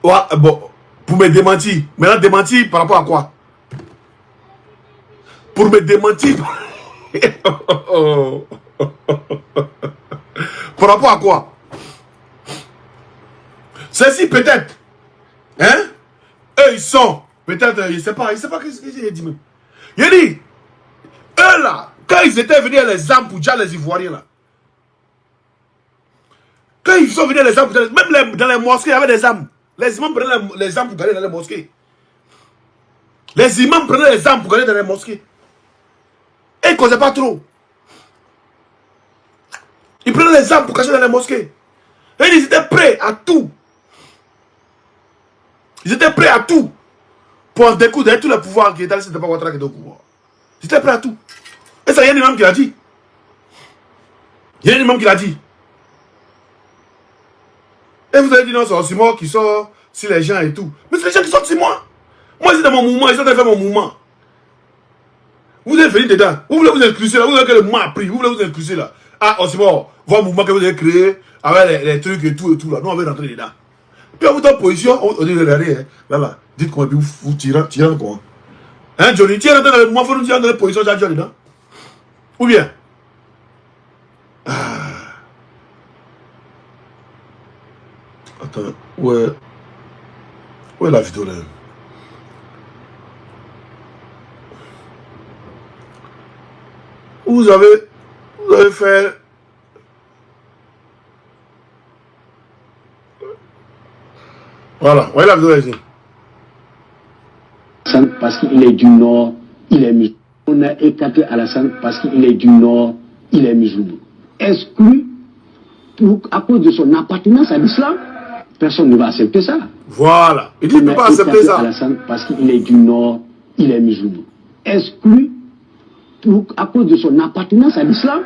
Ouais, bon, pour me démentir. Maintenant, démentir par rapport à quoi? Pour me démentir. Par rapport à quoi? Ceci peut-être. Hein? Eux, ils sont. Peut-être, je ne sais pas ce que j'ai dit même. Il a dit, eux là, quand ils étaient venus les âmes pour dire les Ivoiriens là. Quand ils sont venus les âmes, même dans les mosquées, il y avait des âmes. Les imams prenaient les âmes pour garder dans les mosquées. Les imams prenaient les âmes pour garder dans les mosquées. Et ils ne causaient pas trop. Ils prenaient les âmes pour cacher dans les mosquées. Et ils étaient prêts à tout. Ils étaient prêts à tout. Pour en découdre tous les pouvoirs qui étaient là, c'était pas Ouattara qui était au pouvoir. Ils étaient prêts à tout. Et ça, il y a un imam qui l'a dit. Il y a un imam qui l'a dit. Et vous avez dit non, c'est Osimhen qui sort sur les gens et tout. Mais c'est les gens qui sortent sur moi. Moi, c'est dans mon mouvement, ils sont en train de faire mon mouvement. Vous êtes venu dedans. Vous voulez vous incruster là. Vous voulez que le mouvement a pris. Vous voulez vous incruster là. Ah, Osimhen, votre mouvement que vous avez créé avec les trucs et tout là. Nous, on va rentrer dedans. Puis on vous donne position. On dit, regardez, là. Dites quoi, puis vous tirez quoi. Hein, Johnny, tu es rentré dans le mouvement, il faut nous tirer dans la position, j'ai Johnny dedans. Ou bien. Attends, ouais. Où est la vidéo là? Vous avez fait. Voilà, où est la vidéo là ici? Parce qu'il est du Nord, il est musulman. On a écarté Alassane parce qu'il est du Nord, il est musulman. Exclu à cause de son appartenance à l'islam. Personne ne va accepter ça. Voilà. Il dit qu'il ne peut pas accepter ça. Alassane parce qu'il est du Nord, il est musulman. Exclu à cause de son appartenance à l'islam.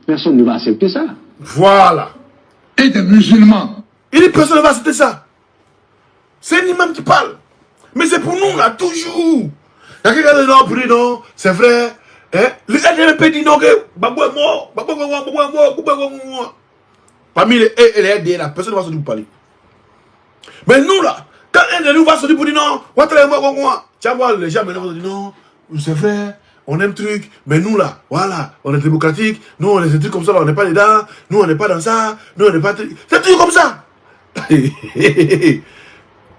Personne ne va accepter ça. Voilà. Et des musulmans. Il dit personne ne va accepter ça. C'est un imam qui parle. Mais c'est pour nous là, toujours. Il y a quelqu'un qui dit non, c'est vrai. Hein? Le LDP dit non, que Babou est mort. Babou est mort. Parmi les LDP, la personne ne va se dire parler. Mais nous là, quand un de nous va se dire pour dire non, Ouattara est mort, tu vas voir les gens maintenant vont dire non, c'est vrai, on aime truc, mais nous là, voilà, on est démocratique, nous on est des trucs comme ça, là, on n'est pas dedans, nous on n'est pas dans ça, nous on n'est pas. C'est toujours comme ça.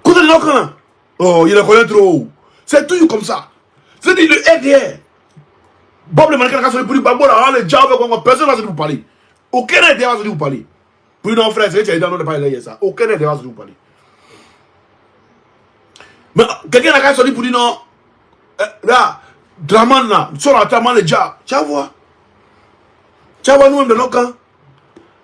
Quand on est là, oh, il en connaît trop. C'est toujours comme ça. C'est-à-dire le RDR. Bob le mannequin a sorti pour dire, Babo là, les gens veulent personne ne va se dire vous parler. Aucun RDR va se dire vous parler. Pour non frère, c'est que tu as dit non, on n'est pas là, ça. Aucun RDR va se dire vous parler. Mais quelqu'un a sorti pour dire non, là, Draman là, sur la Draman les gens, tu vas voir. Tu vas voir nous-mêmes dans nos camps.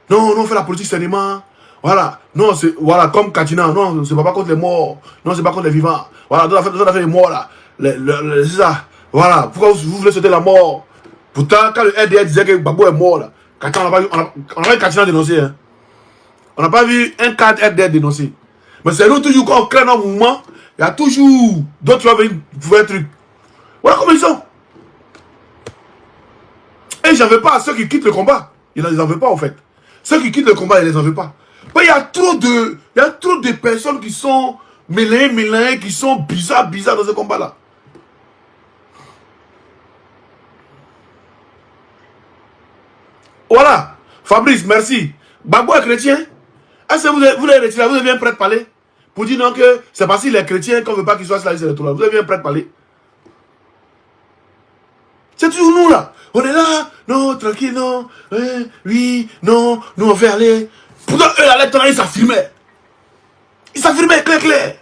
Non, on fait la politique sérieusement. Voilà, non, c'est voilà, comme Katina, non, c'est pas contre les morts, non, c'est pas contre les vivants. Voilà, on a fait les morts là. C'est ça. Voilà, pourquoi vous voulez sauter la mort? Pourtant, quand le RDR disait que Babou est mort là, Katina, on n'a pas vu Katina dénoncer. Hein. On n'a pas vu un cadre RDR dénoncer. Mais c'est nous toujours quand on crée nos mouvements, il y a toujours d'autres qui vont venir pour un truc. Voilà comment ils sont. Et j'en veux pas à ceux qui quittent le combat. Il les en veut pas, en fait. Ceux qui quittent le combat, il les en veut pas. Il y a trop de personnes qui sont mélangées, qui sont bizarres dans ce combat-là. Voilà. Fabrice, merci. Gbagbo est chrétien. Est-ce que vous avez retiré, vous avez un prêtre parler pour dire non que c'est parce qu'il est chrétien qu'on ne veut pas qu'il soit sur la liste électorale. Vous avez un prêtre parler. C'est toujours nous là. On est là, non, tranquille, non, oui, non, nous on veut aller. Pourtant, eux là, les temps, ils s'affirmaient. Ils s'affirmaient clair.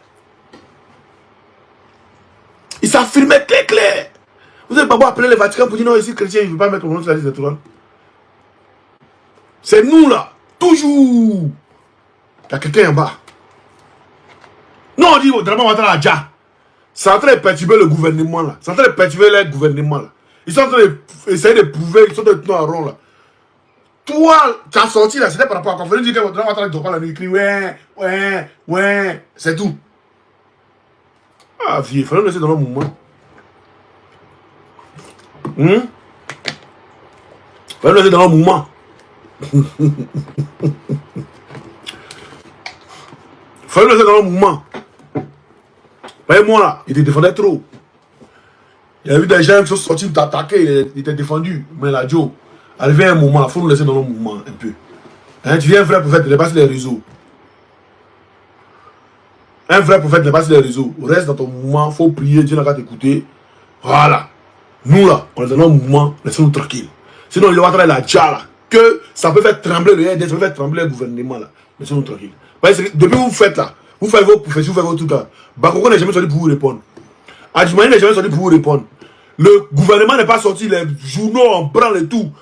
Ils s'affirmaient clair. Vous avez pas appelé le Vatican pour dire non, ici chrétien, il ne veut pas mettre mon nom sur la liste électorale. C'est nous là, toujours. Il y a quelqu'un en bas. Non, on dit, Draman Ouattara a déjà. C'est en train de perturber le gouvernement là. C'est en train de perturber le gouvernement là. Ils sont en train d'essayer de prouver, ils sont de tenir en rond là. Toi, tu as sorti là, c'était par rapport à quoi? Il dit que Draman Ouattara dort pas la nuit, il crie ouais, c'est tout. Ah, vieux, il fallait le laisser dans le mouvement. Il fallait le laisser dans le mouvement. Il fallait le laisser dans le mouvement. Voyez-moi là, il te défendait trop. Il y a eu des gens qui sont sortis t'attaquer, il était défendu. Mais là, Joe, arrivé à un moment, il faut nous laisser dans le mouvement un peu. Hein, tu viens un vrai prophète, tu dépasses les réseaux. Un vrai prophète dépasse les réseaux. Reste dans ton mouvement, il faut prier, Dieu n'a qu'à t'écouter. Voilà. Nous là, on est dans notre mouvement, laissez-nous tranquilles. Sinon, il va être là, là, que ça peut faire trembler le RDS, ça peut faire trembler le gouvernement là. Laissez-nous tranquilles. Depuis que vous faites là, vous faites vos professions, vous faites vos trucs là. Bakoko n'est jamais sorti pour vous répondre. Adjumani n'est jamais sorti pour vous répondre. Le gouvernement n'est pas sorti, les journaux en branle et tout.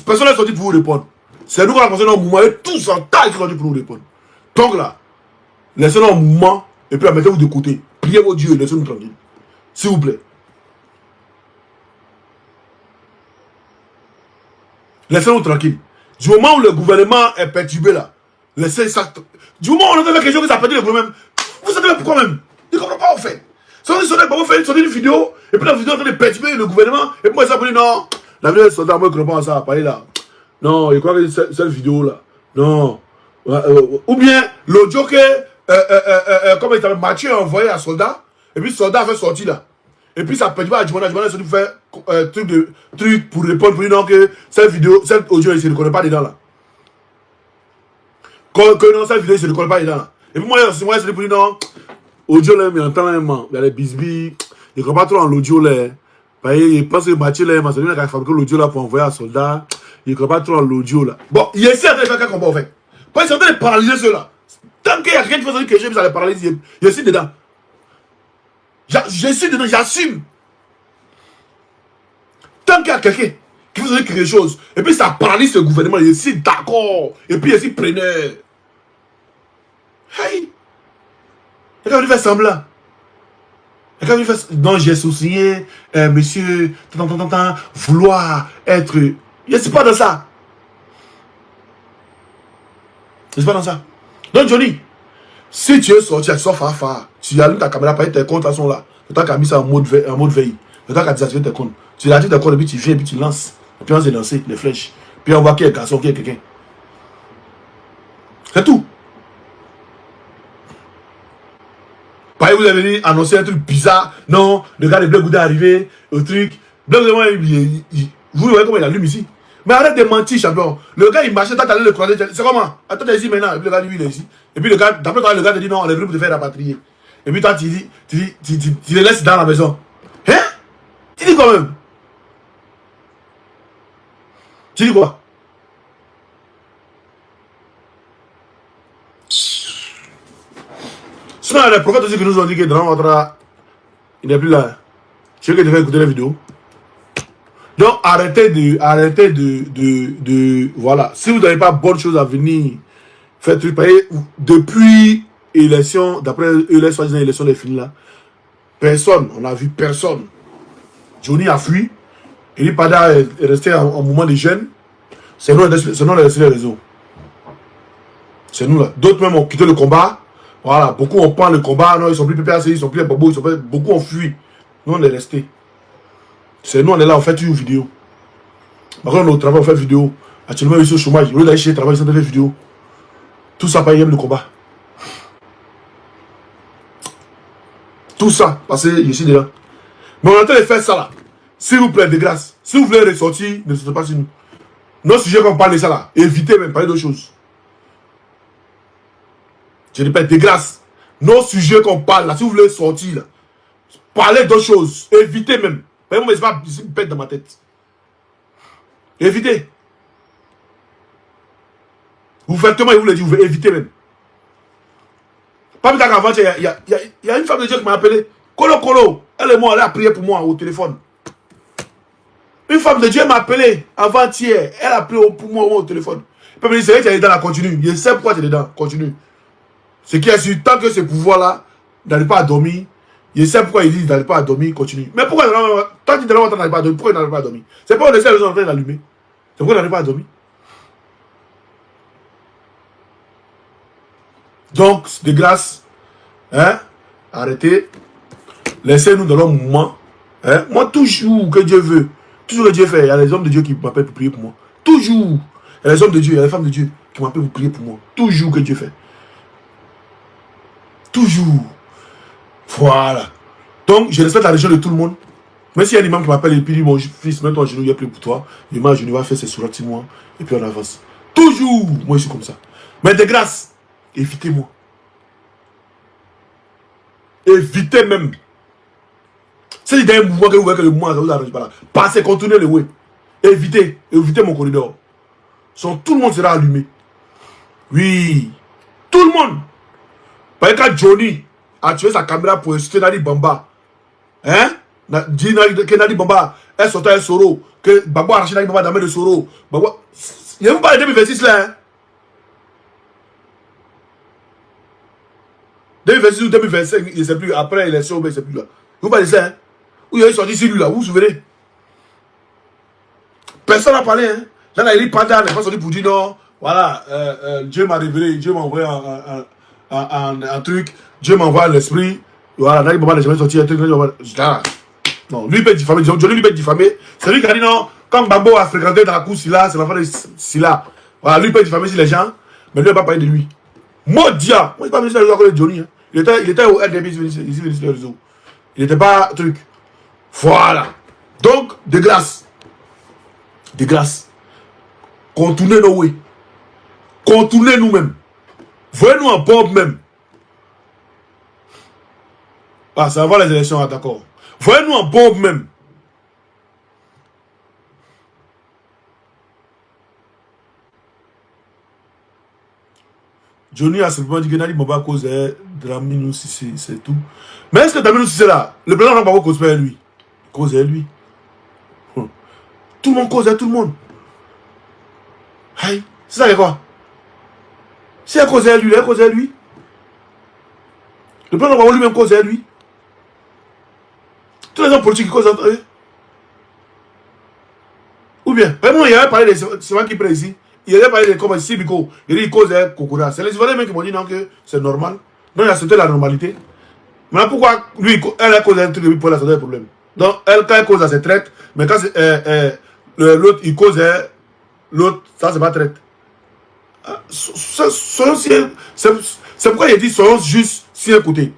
Personne n'est sorti pour vous répondre. C'est nous qui avons pensé dans le mouvement et tous en taille qui sont sortis pour vous répondre. Donc là, laissez-nous en mouvement et puis mettez-vous de côté. Priez vos dieux et laissez-nous tranquilles. S'il vous plaît. Laissez-nous tranquilles. Du moment où le gouvernement est perturbé là, laissez ça. Du moment où on a fait quelque chose qui s'appelle le gouvernement, vous savez pourquoi même? Je ne comprends pas en fait. Vous faites une vidéo, et puis la vidéo est en train de perturber le gouvernement, et puis moi ça me dit non, la vidéo est soldat, moi je ne comprends pas ça, parler là. Non, je crois que cette vidéo là, non. Ou bien l'audio que, comme il t'avait Mathieu envoyé à soldat, et puis le soldat a fait sortir là. Et puis ça perturbe à Djumana, Djumana a sorti pour faire truc pour répondre, pour dire non que cette vidéo, cette audio il ne se reconnaît pas dedans là. Que non, cette vidéo il ne se reconnaît pas dedans là. Et puis moi je suis pour dire non. Audio là, il entend il y a les bisbis, il ne croit pas trop en l'audio là. Il pense que Mathieu là, il a fabriqué l'audio là pour envoyer à soldat. Il ne croit pas trop en l'audio là. Bon, il essaie de faire un combat en fait. Parce qu'il est en train de paralyser ceux-là. Tant qu'il y a quelqu'un qui fait quelque chose, ça les paralyse, il essaie dedans. Je suis dedans, j'assume. Tant qu'il y a quelqu'un qui fait quelque chose, et puis ça paralyse le gouvernement, il est d'accord. Et puis il est preneur. Hey! Et quand il fait semblant. Et quand il fait non, j'ai soucié, monsieur, vouloir être. Je ne suis pas dans ça. Je ne suis pas dans ça. Donc, Johnny, si tu es sorti, tu sors fafa, tu allumes ta caméra, par tes comptes sont là. Le temps qu'à mis ça en mode veille. Le temps qu'à désactiver tes comptes. Tu l'actives tes comptes et puis tu viens et puis tu lances. Et puis on s'est lancé, les flèches. Puis on voit qu'il y a un garçon, qu'il y a quelqu'un. C'est tout. Pareil, vous avez annoncé un truc bizarre. Non, le gars de Bleu Gouda est arrivé au truc. Bleu Gouda, vous voyez comment il allume ici. Mais arrête de mentir, champion. Le gars, il marchait, t'as allé le croiser. C'est comment? Attends, t'es ici maintenant. Et puis le gars, lui, il est ici. Et puis le gars, d'après toi, le gars te dit non, on est venu pour te faire rapatrier. Et puis toi, tu les laisses dans la maison. Hein? Tu dis quoi même? Tu dis quoi? Sinon, il y a des prophètes aussi qui nous ont dit que Draman Ouattara, il n'est plus là. Tu veux que tu vas écouter la vidéo? Donc, arrêtez de voilà. Si vous n'avez pas bonne chose à venir, faites truc. Depuis l'élection, d'après les soi-disant élection est finie là, personne, on n'a vu personne. Johnny a fui. Il est pas là, est resté en mouvement des jeunes. C'est nous, on a laissé les réseaux. C'est nous là. D'autres même ont quitté le combat. Voilà, beaucoup ont pris le combat. Non, ils sont plus PPAC, ils sont plus Bobo, beaucoup ont fui. Nous, on est restés. C'est nous, on est là, on fait une vidéo. Maintenant, on est au travail, on fait vidéo. Actuellement, ils sont au chômage. Au lieu d'aller chez le travail, ils sont en train de faire vidéo. Tout ça, pas le combat. Tout ça, parce que je suis dedans. Mais on est en train de faire ça là. S'il vous plaît, de grâce. Si vous voulez ressortir, ne sortez pas sur nous. Nos sujets qu'on parle de ça là, évitez même, parler d'autres choses. Je répète, de grâce. Nos sujets qu'on parle là, si vous voulez sortir là, parlez d'autres choses. Évitez même. Mais moi, c'est pas une bête dans ma tête. Évitez. Vous faites comment il vous le dit, vous évitez même. Pas plus tard qu'avant, il y a une femme de Dieu qui m'a appelé. Kolo, elle et moi, elle a prié pour moi au téléphone. Une femme de Dieu m'a appelé avant-hier. Elle a prié pour moi au téléphone. Elle peut me dire, c'est vrai que tu es dedans, continue. Je sais pourquoi tu es dedans, continue. Ce qui est sûr, tant que ce pouvoir-là n'arrive pas à dormir, je sais pourquoi il dit qu'il n'arrive pas à dormir, continue. Mais pourquoi tant qu'il n'arrive pas à dormir, pourquoi il n'arrive pas à dormir? C'est pas on essaie de les en train d'allumer. C'est pourquoi il n'arrive pas à dormir. Donc, de grâce, hein, arrêtez. Laissez-nous dans le moment. Hein. Moi, toujours que Dieu veut, toujours que Dieu fait, il y a les hommes de Dieu qui m'appellent pour prier pour moi. Toujours. Il y a les hommes de Dieu, il y a les femmes de Dieu qui m'appellent pour prier pour moi. Toujours que Dieu fait. Toujours. Voilà. Donc, je respecte la religion de tout le monde. Même s'il y a un imam qui m'appelle et puis dit, mon fils, mets ton genou, il a prié pour toi. L'imam, je va faire ses sourates sur moi. Et puis on avance. Toujours. Moi, je suis comme ça. Mais de grâce, évitez-moi. Évitez même. C'est le dernier mouvement que vous voyez que le mouvement, ça vous arrange pas là. Passez, continuez le way. Évitez mon corridor. Tout le monde sera allumé. Oui. Tout le monde. Parce que quand Johnny a tué sa caméra pour insulter Nadi Bamba, hein? Que Nadi Bamba est sorti un Soro, que Babo a arraché Nadi Bamba dans le Soro. Il n'y a même pas de 2026 là, hein? 2026 ou 2025, il ne sait plus. Après l'élection, il ne sait plus là. Vous parlez de ça, hein? Où il est sorti sur lui là, vous vous souvenez? Personne n'a parlé, hein? Là, il est Panda, il n'est pas sorti pour dire non. Voilà, Dieu m'a révélé, Dieu m'a envoyé un truc, Dieu m'envoie l'esprit. Voilà, Nadi Bamba n'a jamais sorti un truc. Non, lui il peut être diffamé, Johnny lui peut être diffamé. C'est lui qui a dit non, quand Babo a fréquenté dans la cour Silla, c'est l'enfant de Silla. Voilà, lui il peut être diffamé sur les gens, mais lui il n'a pas parlé de lui. Modia! Moi je ne sais pas venu sur le réseau de Johnny. Hein. Il était au RDB ici, sur le réseau. Il n'était pas truc. Voilà. Donc, de grâce. De grâce. Contournez nos way. Contournez nous-mêmes. Voyez-nous en Bob même. Ah, ça va les élections, ah, d'accord. Voyez-nous en Bob même. Johnny a simplement dit que Nadi Bamba causait Dramino Sissé, c'est tout. Mais est-ce que Dramino Sissé là, le président n'a pas causé lui? Il causait lui. Tout le monde causait tout le monde. Aïe, c'est ça quoi? Si elle causait lui, elle causait lui. Le président n'a pas lui-même causait lui. Tous les hommes politiques qui causent entre eux. Ou bien, vraiment, il avait parlé de ce qui prend ici. Il avait parlé de comme Sibiko. Il dit qu'il causait Kokura. C'est les Ivoiriens qui m'ont dit non que c'est normal. Non, il a accepté la normalité. Mais pourquoi lui, elle a causé un truc pour elle, ça donne un problème. Donc, elle, quand elle cause, c'est traite. Mais quand l'autre, il causait l'autre, ça, c'est pas traite. C'est pourquoi il dit soyons juste si un côté.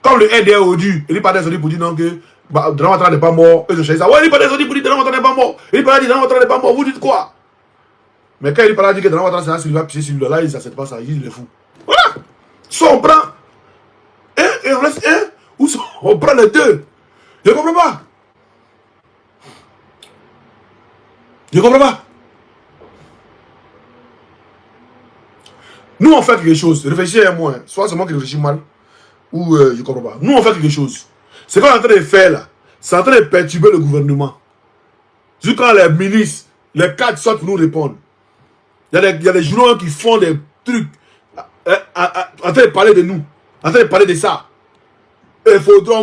Comme le RDA-ODU, il n'est pas désolé pour dire non que Dramatra n'est pas mort. Et je cherche ça. Ouais, il n'est pas désolé pour dire Dramatra n'est pas mort. Il n'est pas dit Dramatra n'est pas mort. Vous dites quoi? Mais quand il parle, dit que Dramatra c'est là, il va pisser sur lui, là, il n'accepte pas ça, il est fou. Voilà! Soit on prend un et on laisse un, ou soit on prend les deux. Je ne comprends pas. Je ne comprends pas. Nous, on fait quelque chose. Réfléchissez à moi. Soit c'est moi qui réfléchis mal, ou je ne comprends pas. Nous, on fait quelque chose. Ce qu'on est en train de faire là, c'est en train de perturber le gouvernement. Juste quand les ministres, les cadres sortent pour nous répondre. Il y a des journaux qui font des trucs en train de parler de nous, en train de parler de ça. Il faudra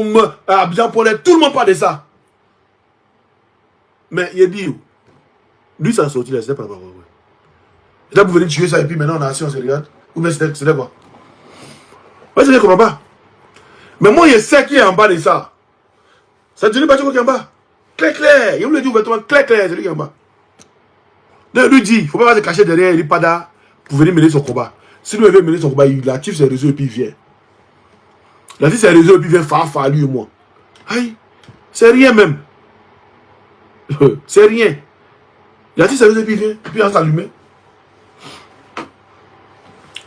bien parler, tout le monde parle de ça. Mais il dit, lui ça a sorti là, c'est pas vrai. Il a pour venir tuer ça et puis maintenant on a assis, on se regarde. Ou bien c'était quoi? Moi je ne comprends pas. Mais moi je sais qui est en bas de ça. Ça ne dit pas qui est en bas. Clair, il me le dit ouvertement, clair, c'est lui qui est en bas. Donc, lui dit, il ne faut pas se cacher derrière Elipada pour venir mener son combat. Si lui veut mener son combat, il active ses réseaux et puis il vient. Il active ses réseaux et puis il vient faire lui et moi. Aïe, c'est rien même. C'est rien. Il active ses réseaux et puis il vient. Et puis on s'allume.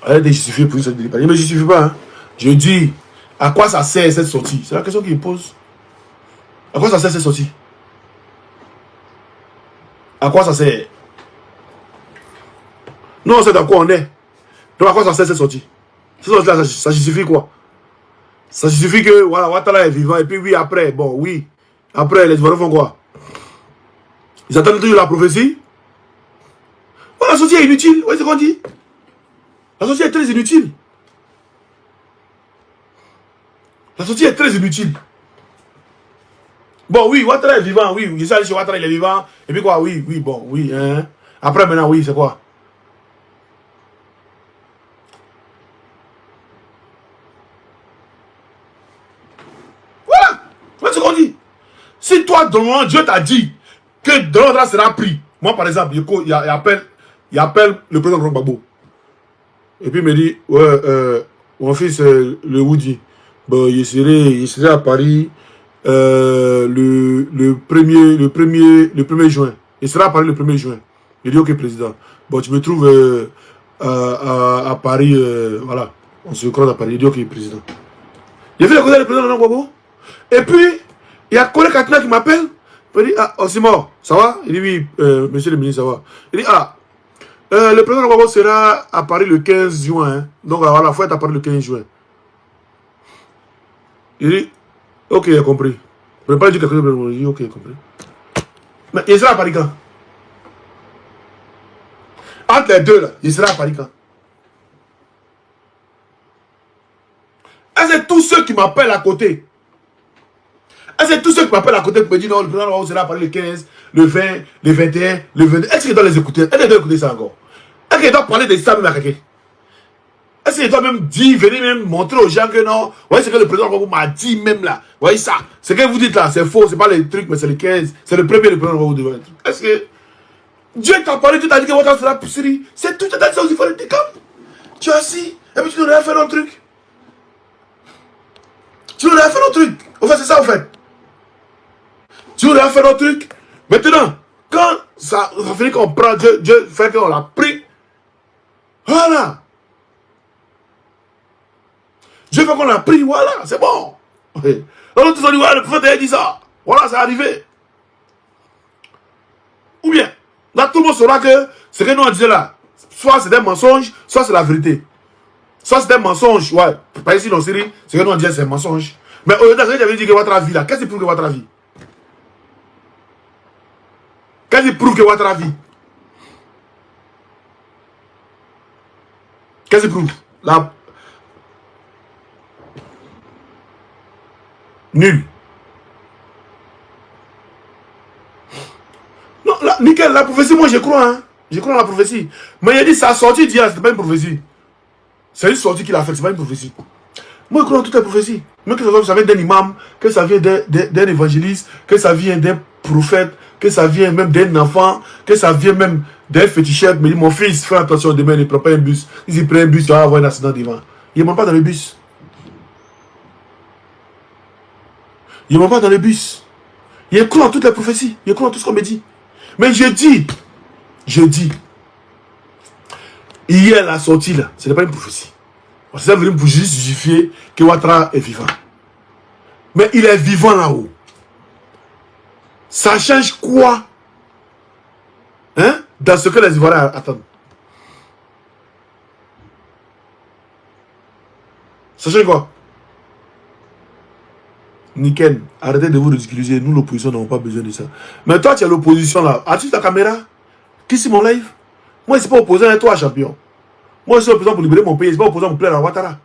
Elle est justifiée pour une sorte de débat. Il ne me justifie pas. Hein. Je dis, à quoi ça sert cette sortie? C'est la question qu'il pose. À quoi ça sert cette sortie? À quoi ça sert? Non, on sait dans quoi on est. Donc à quoi ça sert cette sortie? Cette sortie-là, ça justifie quoi? Ça justifie que voilà, Ouattara est vivant et puis oui, après, bon, oui. Après, les Ivoiriens font quoi? Ils attendent toujours la prophétie? Oh, la sortie est inutile. Vous voyez ce qu'on dit? La sortie est très inutile. La sortie est très inutile. Bon, oui, Ouattara est vivant, oui. Je sais aller chez Ouattara, il est vivant. Et puis quoi, oui, oui, bon, oui. Hein. Après, maintenant, oui, c'est quoi? Voilà. Voilà ce qu'on dit. Si toi, dans le moment, Dieu t'a dit que Donald sera pris. Moi, par exemple, il appelle le président Gbagbo. Et puis il me dit, ouais, mon fils, le Woody, bon, il serait à Paris le 1er juin. Il sera à Paris le 1er juin. Il dit, ok, président. Bon, tu me trouves à Paris, voilà. On se croise à Paris. Il dit, ok, président. J'ai fait le côté du président Gbagbo. Et puis, il y a Kole Katina qui m'appelle. Il dit, ah, oh, c'est mort, ça va? Il dit, oui, monsieur le ministre, ça va. Il dit, ah, le président Gbagbo sera à Paris le 15 juin. Hein. Donc, voilà, il faut être à Paris le 15 juin. Il dit, ok, j'ai compris. Je ne vais pas dire quelque chose, mais il dit, ok, j'ai compris. Mais il sera à Paris quand? Entre les deux, là, il sera à Paris quand? Et c'est tous ceux qui m'appellent à côté. Et c'est tous ceux qui m'appellent à côté pour me dire, non, le président Gbagbo sera à Paris le 15, le 20, le 21, le 22. Est-ce qu'il doit les écouter? Est-ce qu'il doit écouter ça encore? Est-ce qu'il doit parler de ça même à quelqu'un? Est-ce qu'il doit même dire, venir même montrer aux gens que non, vous voyez ce que le président Gbagbo m'a dit même là. Vous voyez ça? Ce que vous dites là, c'est faux, c'est pas les trucs, mais c'est les 15. C'est le premier, le président Gbagbo devant. Est-ce que Dieu t'a parlé, tu t'as dit que votre sera Syrie? C'est tout, tu as dit ça aussi, il faut être calme. Tu es assis, et puis tu n'aurais pas fait un truc. Tu n'aurais pas fait un truc. En fait, c'est ça, en fait. Tu n'aurais pas fait un truc. Maintenant, quand ça finit qu'on prend, Dieu fait qu'on l'a pris. Voilà. Dieu fait qu'on l'a pris, voilà, c'est bon. Alors, tous ont dit, voilà, le prophète a dit ça. Voilà, c'est arrivé. Ou bien, là, tout le monde saura que ce que nous on disait là, soit c'est des mensonges, soit c'est la vérité. Soit c'est des mensonges, ouais. Par ici, dans Syrie, ce que nous on disait, c'est un mensonge. Mais au lieu de j'avais dit que votre vie là, qu'est-ce qui prouve que votre vie? Qu'est-ce qui prouve que votre vie? Qu'est-ce qui prouve? Là. Nul. Non, là, nickel, la prophétie, moi je crois, hein. Je crois en la prophétie. Mais il a dit, sa sortie d'hier, c'était pas une prophétie. C'est une sortie qu'il a faite, c'est pas une prophétie. Moi je crois en toutes les prophéties. Même que ça vient d'un imam, que ça vient d'un évangéliste, que ça vient d'un prophète, que ça vient même d'un enfant, que ça vient même d'un féticheur. Mais mon fils, fais attention demain, ne prend pas un bus. S'il prend un bus, tu vas avoir un accident devant. Il ne monte pas dans le bus. Il ne monte pas dans le bus. Il croit en toutes les prophéties. Il croit en tout ce qu'on me dit. Mais je dis, hier la sortie là, ce n'est pas une prophétie. C'est venu pour justifier que Ouattara est vivant. Mais il est vivant là-haut. Ça change quoi? Hein? Dans ce que les Ivoiriens attendent. Ça change quoi? Nickel, arrêtez de vous ridiculiser. Nous, l'opposition, n'avons pas besoin de ça. Mais toi, tu es l'opposition là. As-tu ta caméra? Qui c'est mon live? Moi, je ne suis pas opposant à toi, champion. Moi, je suis opposant pour libérer mon pays. Je ne suis pas opposant pour plaire à Ouattara.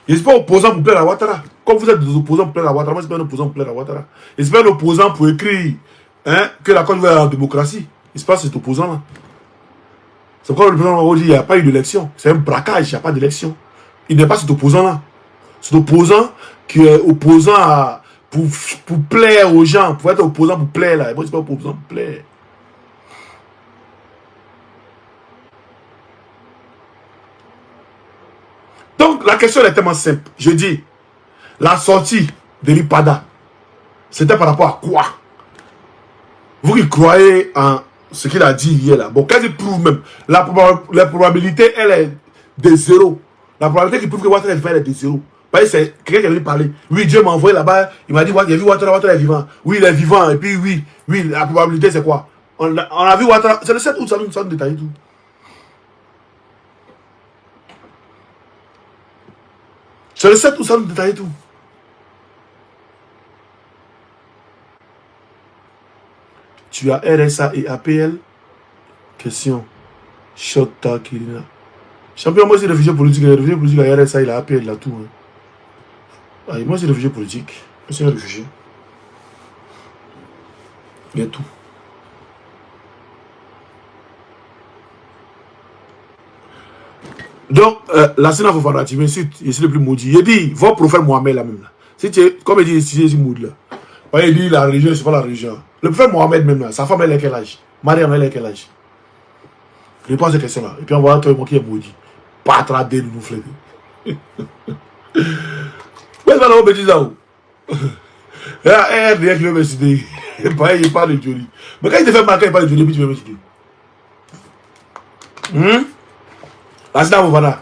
Je ne suis pas opposant pour plaire à Ouattara. Comme vous êtes des opposants pour plaire à Ouattara, moi, je ne suis pas un opposant pour plaire à Ouattara. Je ne suis pas un opposant pour écrire hein, que la Côte d'Ivoire est en démocratie. Il se passe cet opposant-là. C'est pourquoi le président dit qu'il n'y a pas eu d'élection. C'est un braquage, il n'y a pas d'élection. Il n'est pas cet opposant-là. Cet opposant qui est opposant pour plaire aux gens, pour être opposant pour plaire là. Moi, je ne suis pas opposant pour plaire. Donc, la question est tellement simple. Je dis, la sortie de l'IPADA, c'était par rapport à quoi? Vous qui croyez en ce qu'il a dit hier là, bon, quand il prouve même, la probabilité, elle est de 0. La probabilité qu'il prouve que Ouattara est vivant, elle est de 0. Parce que c'est quelqu'un qui a lui parler. Oui, Dieu m'a envoyé là-bas, il m'a dit, il a vu Ouattara, Ouattara est vivant. Oui, il est vivant, et puis oui, la probabilité c'est quoi? On a vu Ouattara, c'est le 7 août, ça nous détaille tout. C'est le 7 août, ça nous détaille tout. Tu as RSA et APL? Question. Chota Kirina. Champion, moi c'est réfugié politique. Le réfugié politique à RSA, il a APL là tout. Hein. Ah, moi c'est réfugié politique. Moi c'est un réfugié. Il y a tout. Donc, la Sénat Fofana, tu m'insultes, je suis le plus maudit. Il dit, votre prophète Mohamed là même là. Si tu es, comme il dit, si tu es maudit là. Il dit, la religion, c'est pas la religion. Le prophète Mohamed même là, sa femme elle est quel âge? Mariam elle est quel âge? Je pose cette question là. Et puis on voit toi qui est maudit. Pas trader nous fléter. Où est-ce que la bêtise là où? Il y a un qui veut me citer. Il parle de Jolie. Mais quand il te fait marquer, il parle de Jolie, puis tu veux me citer. La Sénat Fofana.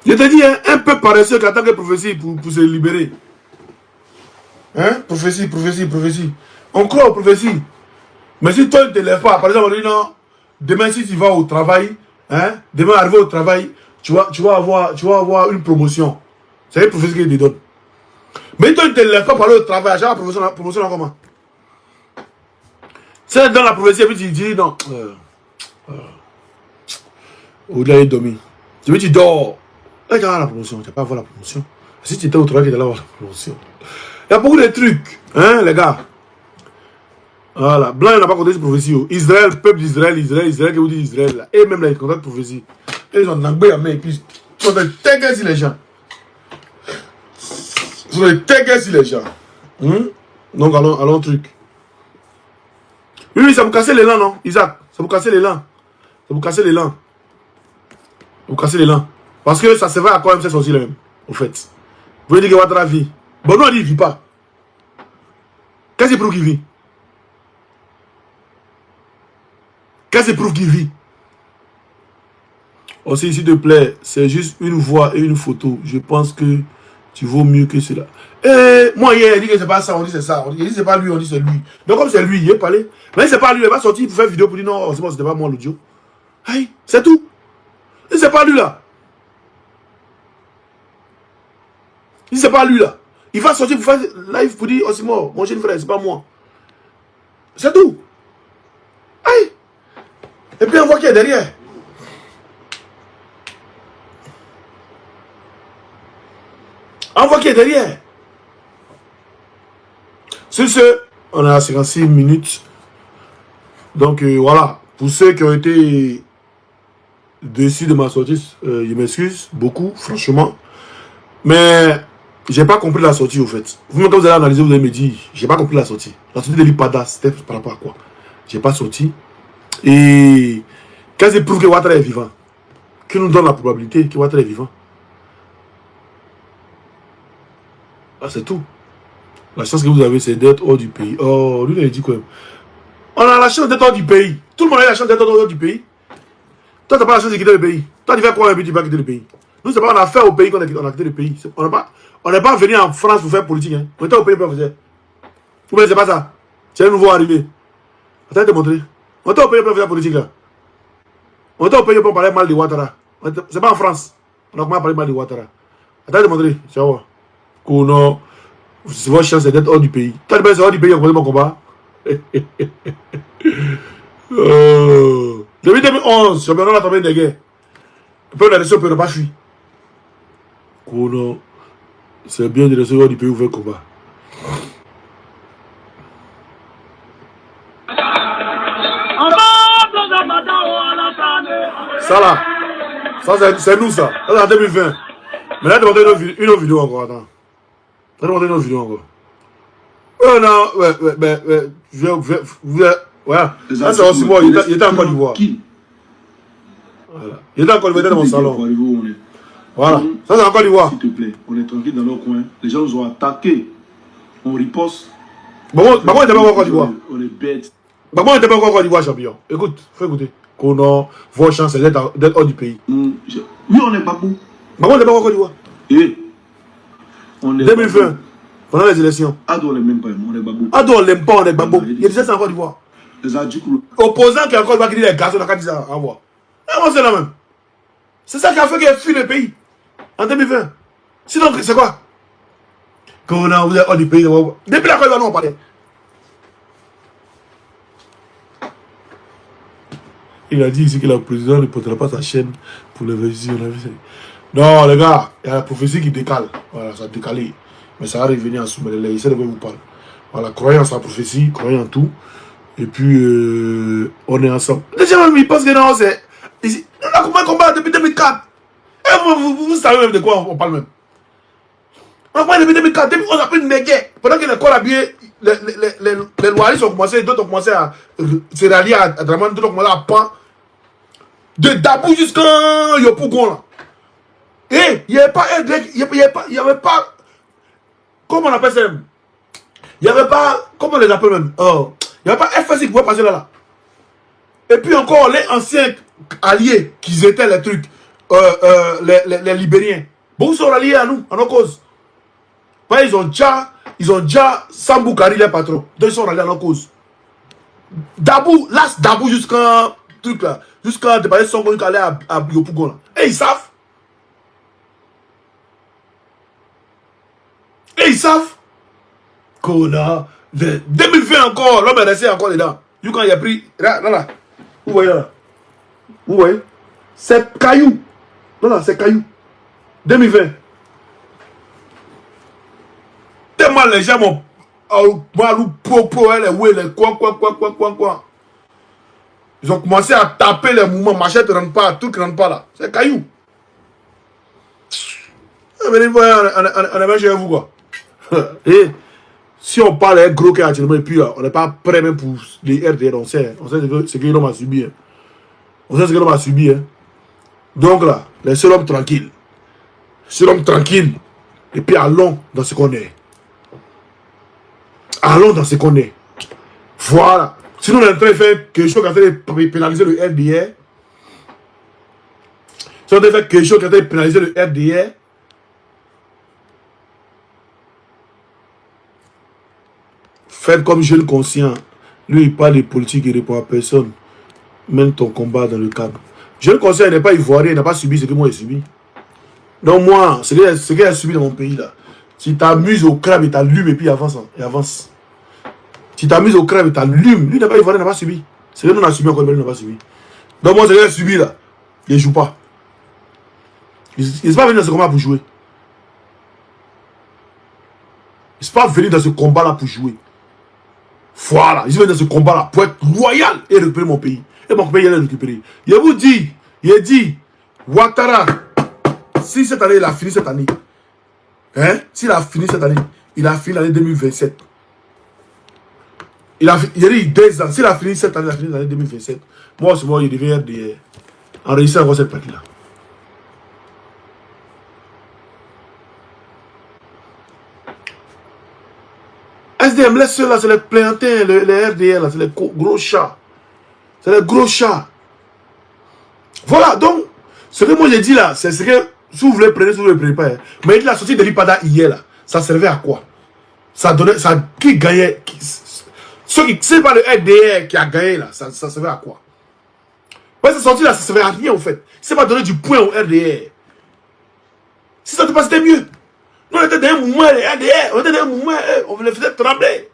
Je te dis, hein, un peu paresseux qui attend que prophétie pour se libérer. Hein? Prophétie. On croit aux prophéties. Mais si toi, tu ne te lèves pas, par exemple, on dit non, demain, si tu vas au travail, hein, demain, arrivé au travail, tu vas avoir une promotion. C'est une prophétie qui te donne. Mais toi, tu ne te lèves pas pour aller au travail, j'ai la promotion là comment? C'est dans la prophétie, et puis tu dis non. Au-delà, il dormi. Tu veux, tu dors. Et tu as la promotion, tu n'as pas avoir la promotion. Si tu étais au travail, tu allais avoir la promotion. Il y a beaucoup de trucs, hein, les gars. Voilà. Blanc, il n'a pas compté cette prophétie. Israël, peuple d'Israël, Israël, qui vous dit Israël, là. Et même là, ils comptent cette prophétie. Et ils ont n'angoué à main, et puis ils sont des tègues sur les gens. Ils sont des tègues sur les gens. Donc, allons, truc. Oui, ça vous casser l'élan, non, Isaac? Ça vous casser l'élan. Ça vous casser l'élan. Ça vous casser l'élan. Parce que ça se va à quoi même c'est sorti là même, au fait. Vous voulez dire que Ouattara vit. Bon, non, il ne vit pas. Qu'est-ce qui prouve qu'il vit? Qu'est-ce qui prouve qu'il vit? Aussi, s'il te plaît, c'est juste une voix et une photo. Je pense que tu vaux mieux que cela. Et moi, hier, il dit que c'est pas ça, on dit c'est ça. Il dit c'est pas lui, on dit c'est lui. Donc, comme c'est lui, il est parlé. Mais c'est pas lui, il va sortir pour faire une vidéo pour dire non, c'est bon, c'était pas moi l'audio. Aïe, c'est tout. Et c'est pas lui là. Il dit c'est pas lui là. Il va sortir pour faire live pour dire oh c'est mort, mon jeune frère, c'est pas moi. C'est tout. Aïe. Et puis on voit qui est derrière. On voit qui est derrière. Sur ce, on a 56 minutes. Donc voilà. Pour ceux qui ont été déçus de ma sortie, je m'excuse beaucoup, franchement. Mais j'ai pas compris la sortie au fait. Vous-même, quand vous allez analyser, vous allez me dire, j'ai pas compris la sortie. La sortie de l'IPADA, c'était par rapport à quoi? J'ai pas sorti. Et qu'est-ce qui prouve que Ouattara est vivant? Qui nous donne la probabilité que Ouattara est vivant? Ah, c'est tout. La chance que vous avez, c'est d'être hors du pays. Oh, lui, il a dit quoi? On a la chance d'être hors du pays. Tout le monde a la chance d'être hors du pays. Toi, tu n'as pas la chance de quitter le pays. Toi, tu fais quoi et puis tu vas quitter le pays? Nous, c'est pas on a fait au pays qu'on a quitté le pays. On n'est pas venu en France pour faire politique. Hein. On était au pays pour faire. Vous ne c'est pas ça. C'est un nouveau arrivé. Attends, je vais te montrer. On était au pays pour faire politique là. On était au pays pour parler mal de Ouattara. C'est pas en France. On a commencé à parler mal de Ouattara. Attends, je vais te montrer. Tu vas voir. Non. C'est votre chance d'être hors du pays. Toi, tu es hors du pays, on commence mon combat. Depuis 2011, championnat a tombé des guerres. Le peuple a reçu, on ne peut pas fuir. Non. C'est bien de recevoir du pays où faire combat. Ça là, ça c'est nous ça. Ça c'est en 2020. Mais là, demandez une autre vidéo encore. Attends. Demandez une autre vidéo encore. Non, ouais, je vais Voilà. Les Ça, c'est Adjou, aussi bon. Il était en Côte d'Ivoire. Voilà. Il était en Côte d'Ivoire dans mon salon. Voilà. Ça, c'est en Côte d'Ivoire. S'il te plaît, on est tranquille dans leur coin. Les gens nous ont attaqués. On riposte. Maman n'était pas encore en Côte d'Ivoire. On est bêtes. Maman n'était pas encore en Côte d'Ivoire, champion. Écoute, faut écouter. Qu'on a vos chances d'être hors du pays. Oui, on est babou. Maman n'était pas encore en Côte d'Ivoire. Et on est 2020, pendant les élections. Ado, on n'est même pas, on est babou. Ado, on l'aime pas, on est babou. Il disait ça en Côte d'Ivoire. Les Adjou, Opposant qui est encore qui dit les gazons, on a qu'à dire ça en voix. Et moi, c'est la même. C'est ça qui a fait qu'il fuit le pays. En 2020. Sinon, c'est quoi? Qu'on a, vous êtes hors du pays. Depuis la Côte d'Ivoire, nous, on parlait. Il a dit ici que le président ne portera pas sa chaîne pour les vérifier. Non, les gars, il y a la prophétie qui décale. Voilà, ça a décalé. Mais ça va revenir en Soumélélé. Il sait de quoi vous parle. Voilà, croyez en sa prophétie, croyez en tout. Et puis, on est ensemble. Déjà, même, il pense que non, c'est. Ici, on a commencé à combattre depuis 2004. Et vous savez même de quoi on parle même. On a commencé depuis 2004. Depuis, on a pris une guerre. Pendant que les corps habillés, les loyalistes ont commencé, d'autres ont commencé à se rallier à Draman, d'autres ont commencé à Pan. De Dabou jusqu'à Yopougon là. Et il n'y avait pas il y avait pas, comment on appelle ça? Il n'y avait pas, comment on les appelle même? Il n'y avait pas FSI qui pouvait passer là. Et puis encore les anciens alliés qui étaient les trucs, les Libériens. Beaucoup sont alliés à nous, à nos causes. Ils ont déjà Sambou Kari les patrons. Donc ils sont alliés à nos causes. Dabou, là Dabou jusqu'à truc là. Jusqu'à dépasser son qu'on aller à Yopougon là. Et ils savent. Et ils savent qu'on a 2020 encore, l'homme est resté encore dedans. Du quand il a pris, là, vous voyez là, vous voyez, c'est caillou, non, c'est caillou, 2020. Tellement les gens m'ont, quoi. Ils ont commencé à taper les mouvements, machette ne rentre pas, tout ne rentre pas là, c'est caillou. On est même chez vous quoi. Et si on parle d'un gros cas actuellement, et puis là, on n'est pas prêt même pour les RDR, on sait ce que l'homme a subi. Hein. On sait ce que l'homme a subi. Hein. Donc là, laissez l'homme tranquille. Laissez l'homme tranquille. Et puis allons dans ce qu'on est. Allons dans ce qu'on est. Voilà. Sinon, on est en train de faire quelque chose qui a fait pénaliser le RDR. Si on a fait quelque chose qui a fait pénaliser le RDR, faites comme jeune conscient. Lui, il parle de politique, il répond à personne. Mène ton combat dans le cadre. Jeune conscient, il n'est pas ivoirien, il n'a pas subi ce que moi j'ai subi. Donc moi, ce que j'ai subi dans mon pays là, si tu t'amuses au crabe et t'allumes et puis avance, et avance. Si tu t'amuses au crabe et t'allumes, lui n'est pas ivoirien, il n'a pas subi. Ce que nous on a subi encore, il n'a pas subi. Donc moi, ce que j'ai subi là, il ne joue pas. Il n'est pas venu dans ce combat pour jouer. Il n'est pas venu dans ce combat là pour jouer. Voilà, ils viennent dans ce combat-là pour être loyal et récupérer mon pays. Et mon pays, il est récupéré. Je vous dis, il dit, Ouattara, si cette année, il a fini cette année, hein, s'il a fini cette année, il a fini l'année 2027. Il a dit 2 ans, s'il a fini cette année, il a fini l'année 2027. Moi, c'est moi, il devient RDR. Enregistrer encore cette partie-là. SDM, laisse ceux-là, c'est les plaignantins, les RDR, c'est les gros chats. C'est les gros chats. Voilà, donc, ce que moi j'ai dit là, c'est ce que, si vous voulez prendre, si vous ne le prenez pas. Hein. Mais la sortie de l'IPADA hier là, ça servait à quoi? Ça donnait, ça, qui gagnait? C'est pas le RDR qui a gagné là, ça servait à quoi? Ouais, cette sortie là, ça servait à rien en fait. C'est pas donner du point au RDR. Si ça te passe, c'était mieux. Nous, on était dans un mouvement, les RDR, on était dans un mouvement, on les faisait trembler.